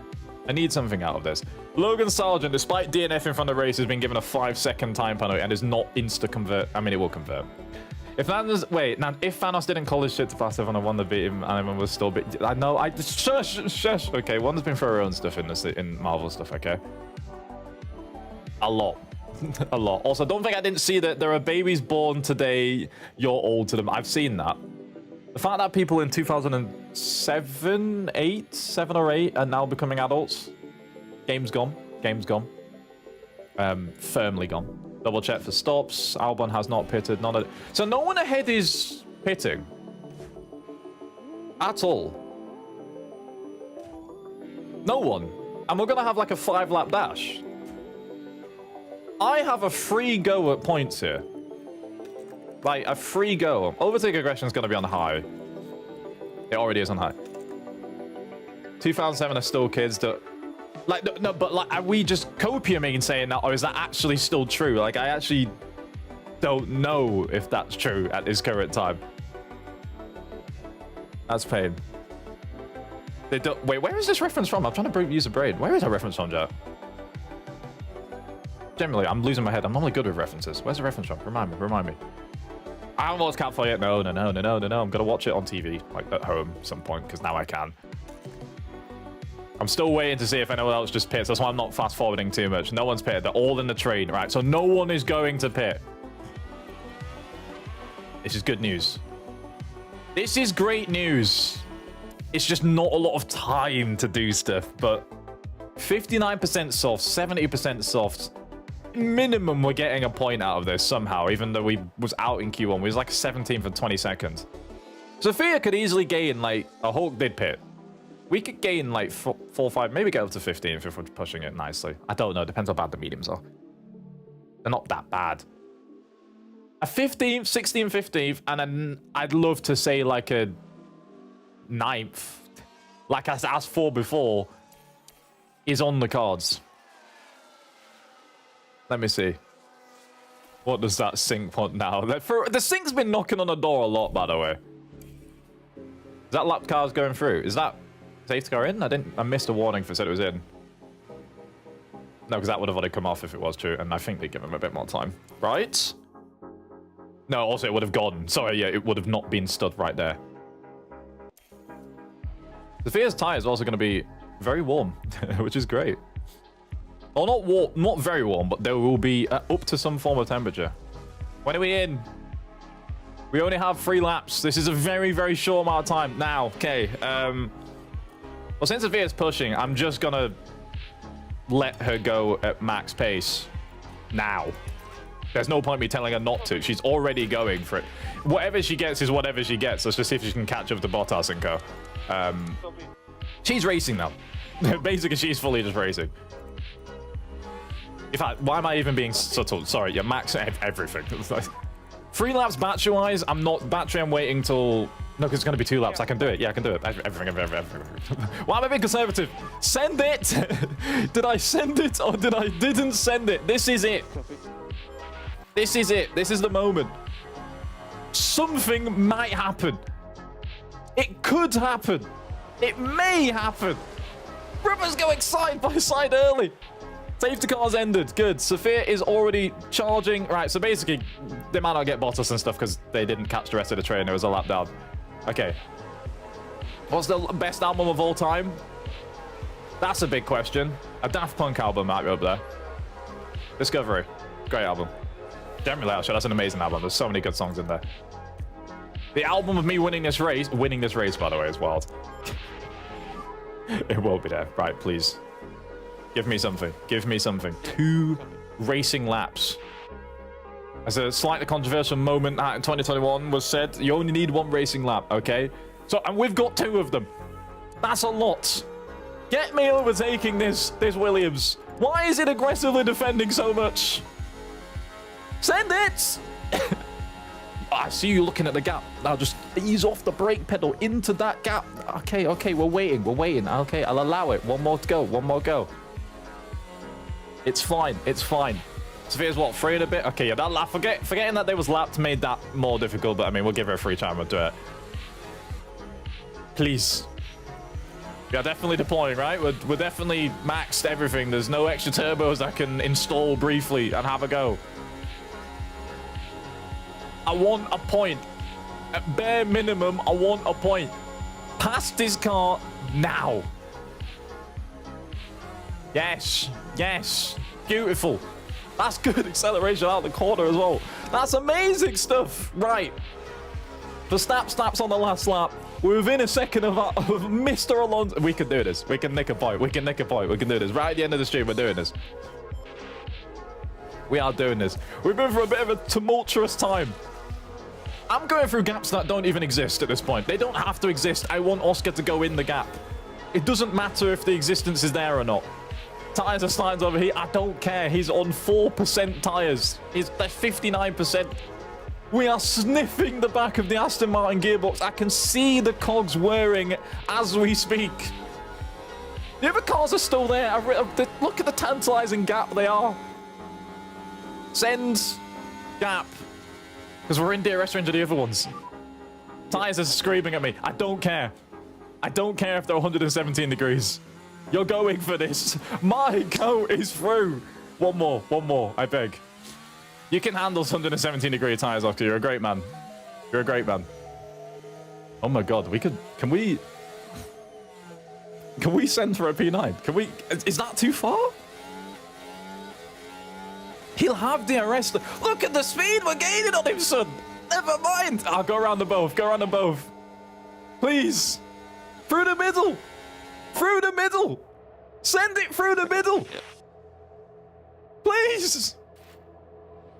I need something out of this. Logan Sargent, despite DNF in front of the race, has been given a 5-second time penalty and is not insta-convert. I mean, it will convert. If Thanos, wait, now if Thanos didn't call his shit to passive and I won the beat him and everyone was still beat, I know, shush. Okay, Wanda's been through her own stuff in Marvel stuff, okay? A lot. A lot. Also, don't think I didn't see that there are babies born today, you're old to them. I've seen that. The fact that people in 2007, 7 or 8 are now becoming adults. Game's gone. Game's gone. Firmly gone. Double check for stops. Albon has not pitted. None of. So no one ahead is pitting. At all. No one. And we're gonna have like a 5-lap dash. I have a free go at points here. Like, a free go. Overtake aggression is going to be on high. It already is on high. 2007 are still kids that... Like, no, but like, are we just copiuming and saying that, or is that actually still true? Like, I actually don't know if that's true at this current time. That's pain. They don't... Wait, where is this reference from? I'm trying to use a brain. Where is that reference from, Joe? Generally, I'm losing my head. I'm normally good with references. Where's the reference from? Remind me. I haven't watched Catfall yet. No. I'm gonna watch it on TV, like at home at some point, because now I can. I'm still waiting to see if anyone else just pits. That's why I'm not fast forwarding too much. No one's pitted. They're all in the train, right? So no one is going to pit. This is good news. This is great news. It's just not a lot of time to do stuff, but 59% soft, 70% soft. Minimum, we're getting a point out of this somehow, even though we was out in Q1. We was like 17th and 22nd. Sophia could easily gain, like, a Hulk did pit. We could gain, like, 4 or 5, maybe get up to 15th if we're pushing it nicely. I don't know. Depends how bad the mediums are. They're not that bad. A 15th, 16th, 15th, and then I'd love to say, like, a 9th, like I asked for before, is on the cards. Let me see. What does that sync want now? The sync's been knocking on the door a lot, by the way. Is that lap cars going through? Is that safety car in? I missed a warning for it said it was in. No, because that would have already come off if it was true, and I think they give him a bit more time. Right? No, also it would have gone. Sorry, yeah, it would have not been stood right there. Sophia's tyre is also going to be very warm, which is great. Well, not warm, not very warm, but there will be up to some form of temperature. When are we in? We only have 3 laps. This is a very, very short amount of time. Now, okay. Well, since Sophia's pushing, I'm just going to let her go at max pace now. There's no point me telling her not to. She's already going for it. Whatever she gets is whatever she gets. Let's just see if she can catch up to Bottas and go. She's racing now. Basically, she's fully just racing. In fact, why am I even being subtle? Sorry, yeah, max everything. 3 laps battery-wise. I'm not battery. I'm waiting till... No, because it's going to be 2 laps. I can do it. Yeah, I can do it. Everything. Why am I being conservative? Send it! Did I send it or did I didn't send it? This is it. This is it. This is the moment. Something might happen. It could happen. It may happen. Rubber's going side by side early. Safety car's ended. Good. Sophia is already charging. Right, so basically, they might not get Bottas and stuff because they didn't catch the rest of the train. It was a lap down. Okay. What's the best album of all time? That's a big question. A Daft Punk album might be up there. Discovery. Great album. Generally, actually, that's an amazing album. There's so many good songs in there. The album of me winning this race, by the way, is wild. It won't be there. Right, please. Give me something. Give me something. 2 racing laps. As a slightly controversial moment in 2021 was said, you only need 1 racing lap, okay? So, and we've got 2 of them. That's a lot. Get me overtaking this Williams. Why is it aggressively defending so much? Send it! I see you looking at the gap. Now just ease off the brake pedal into that gap. Okay, we're waiting. Okay, I'll allow it. One more to go. It's fine. Sophia's what, 3 and a bit? Okay, yeah, that lap. Forgetting that they was lapped made that more difficult, but I mean, we'll give her a free time. We'll do it. Please. We are definitely deploying, right? We're definitely maxed everything. There's no extra turbos I can install briefly and have a go. I want a point. At bare minimum, I want a point. Pass this car now. Yes. Yes. Beautiful. That's good acceleration out the corner as well. That's amazing stuff. Right. The snaps on the last lap. We're within a second of Mr. Alonso. We can do this. We can nick a point. We can nick a point. We can do this. Right at the end of the stream, we're doing this. We are doing this. We've been through a bit of a tumultuous time. I'm going through gaps that don't even exist at this point. They don't have to exist. I want Oscar to go in the gap. It doesn't matter if the existence is there or not. Tires are sliding over here. I don't care. He's on 4% tires. They're 59%. We are sniffing the back of the Aston Martin gearbox. I can see the cogs whirring as we speak. The other cars are still there. Look at the tantalizing gap they are. Send. Gap. Because we're in DRS range of the other ones. Tires are screaming at me. I don't care. I don't care if they're 117 degrees. You're going for this. My coat is through. One more, I beg. You can handle 117 degree tires, Oscar. You're a great man. You're a great man. Oh my god, can we send for a P9? Is that too far? He'll have DRS. Look at the speed we're gaining on him, son. Never mind. I'll go around them both. Go around them both. Please. Through the middle. Through the middle. Send it through the middle. Please.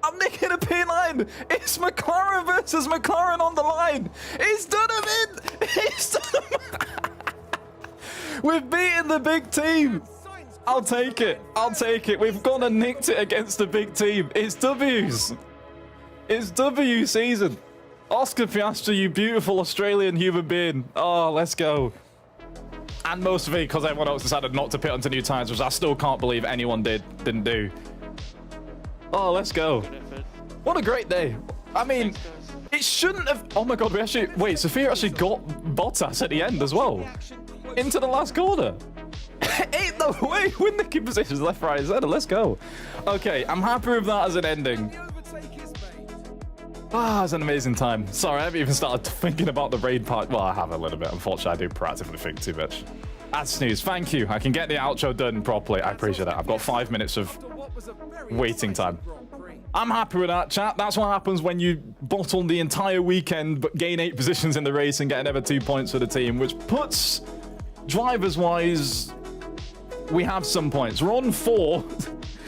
I'm nicking a P9. It's McLaren versus McLaren on the line. He's done him in. He's done him. We've beaten the big team. I'll take it. I'll take it. We've gone and nicked it against the big team. It's W's. It's W season. Oscar Piastri, you beautiful Australian human being. Oh, let's go. And most of it because everyone else decided not to pit onto new tires, which I still can't believe anyone didn't do. Oh, let's go. What a great day. I mean, it shouldn't have... Oh my god, we actually... Wait, Sophia actually got Bottas at the end as well. Into the last corner. Ain't no way. We're nicking positions left, right, and center. Let's go. Okay, I'm happy with that as an ending. Ah, it's an amazing time. Sorry, I haven't even started thinking about the raid part. Well, I have a little bit. Unfortunately, I do proactively think too much. That's snooze. Thank you. I can get the outro done properly. I appreciate that. I've got 5 minutes of waiting time. I'm happy with that, chat. That's what happens when you bottle the entire weekend but gain 8 positions in the race and get another 2 points for the team, which puts, drivers-wise, we have some points. We're on 4.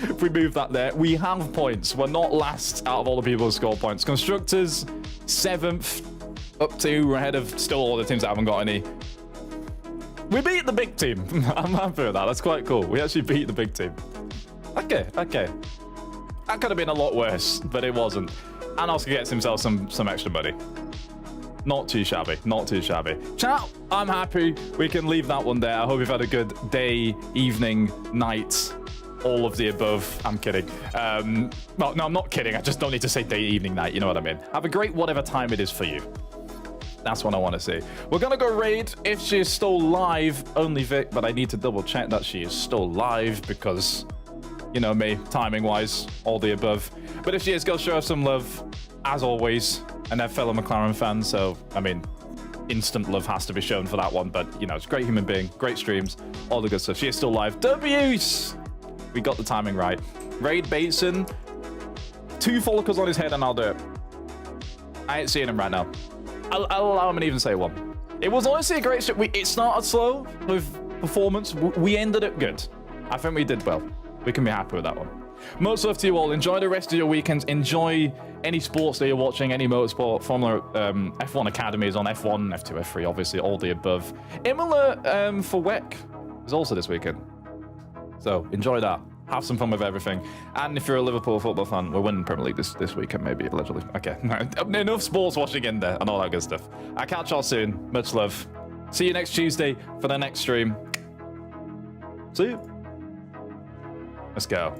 If we move that there, we have points. We're not last out of all the people who score points. Constructors, 7th, up to, we're ahead of still all the teams that haven't got any. We beat the big team. I'm happy with that. That's quite cool. We actually beat the big team. Okay. That could have been a lot worse, but it wasn't. And Oscar gets himself some extra money. Not too shabby. Not too shabby. Chat, I'm happy. We can leave that one there. I hope you've had a good day, evening, night, all of the above. I'm kidding. Well, no, I'm not kidding. I just don't need to say day, evening, night. You know what I mean? Have a great whatever time it is for you. That's what I want to see. We're going to go raid if she is still live. Only Vic, but I need to double check that she is still live because... You know me, timing-wise, all the above. But if she is, go show her some love, as always. And they're fellow McLaren fans, so, I mean, instant love has to be shown for that one. But, you know, it's a great human being, great streams, all the good stuff. She is still live. W's! We got the timing right. Raid Bateson, 2 follicles on his head, and I'll do it. I ain't seeing him right now. I'll allow him and even say 1. It was honestly a great stream. It started slow with performance. We ended it good. I think we did well. We can be happy with that one. Much love to you all. Enjoy the rest of your weekends. Enjoy any sports that you're watching, any motorsport. Formula F1 Academy is on F1, F2, F3, obviously, all the above. Imola for WEC is also this weekend. So enjoy that. Have some fun with everything. And if you're a Liverpool football fan, we're winning Premier League this weekend, maybe, allegedly. Okay, enough sports watching in there and all that good stuff. I'll catch y'all soon. Much love. See you next Tuesday for the next stream. See you. Let's go.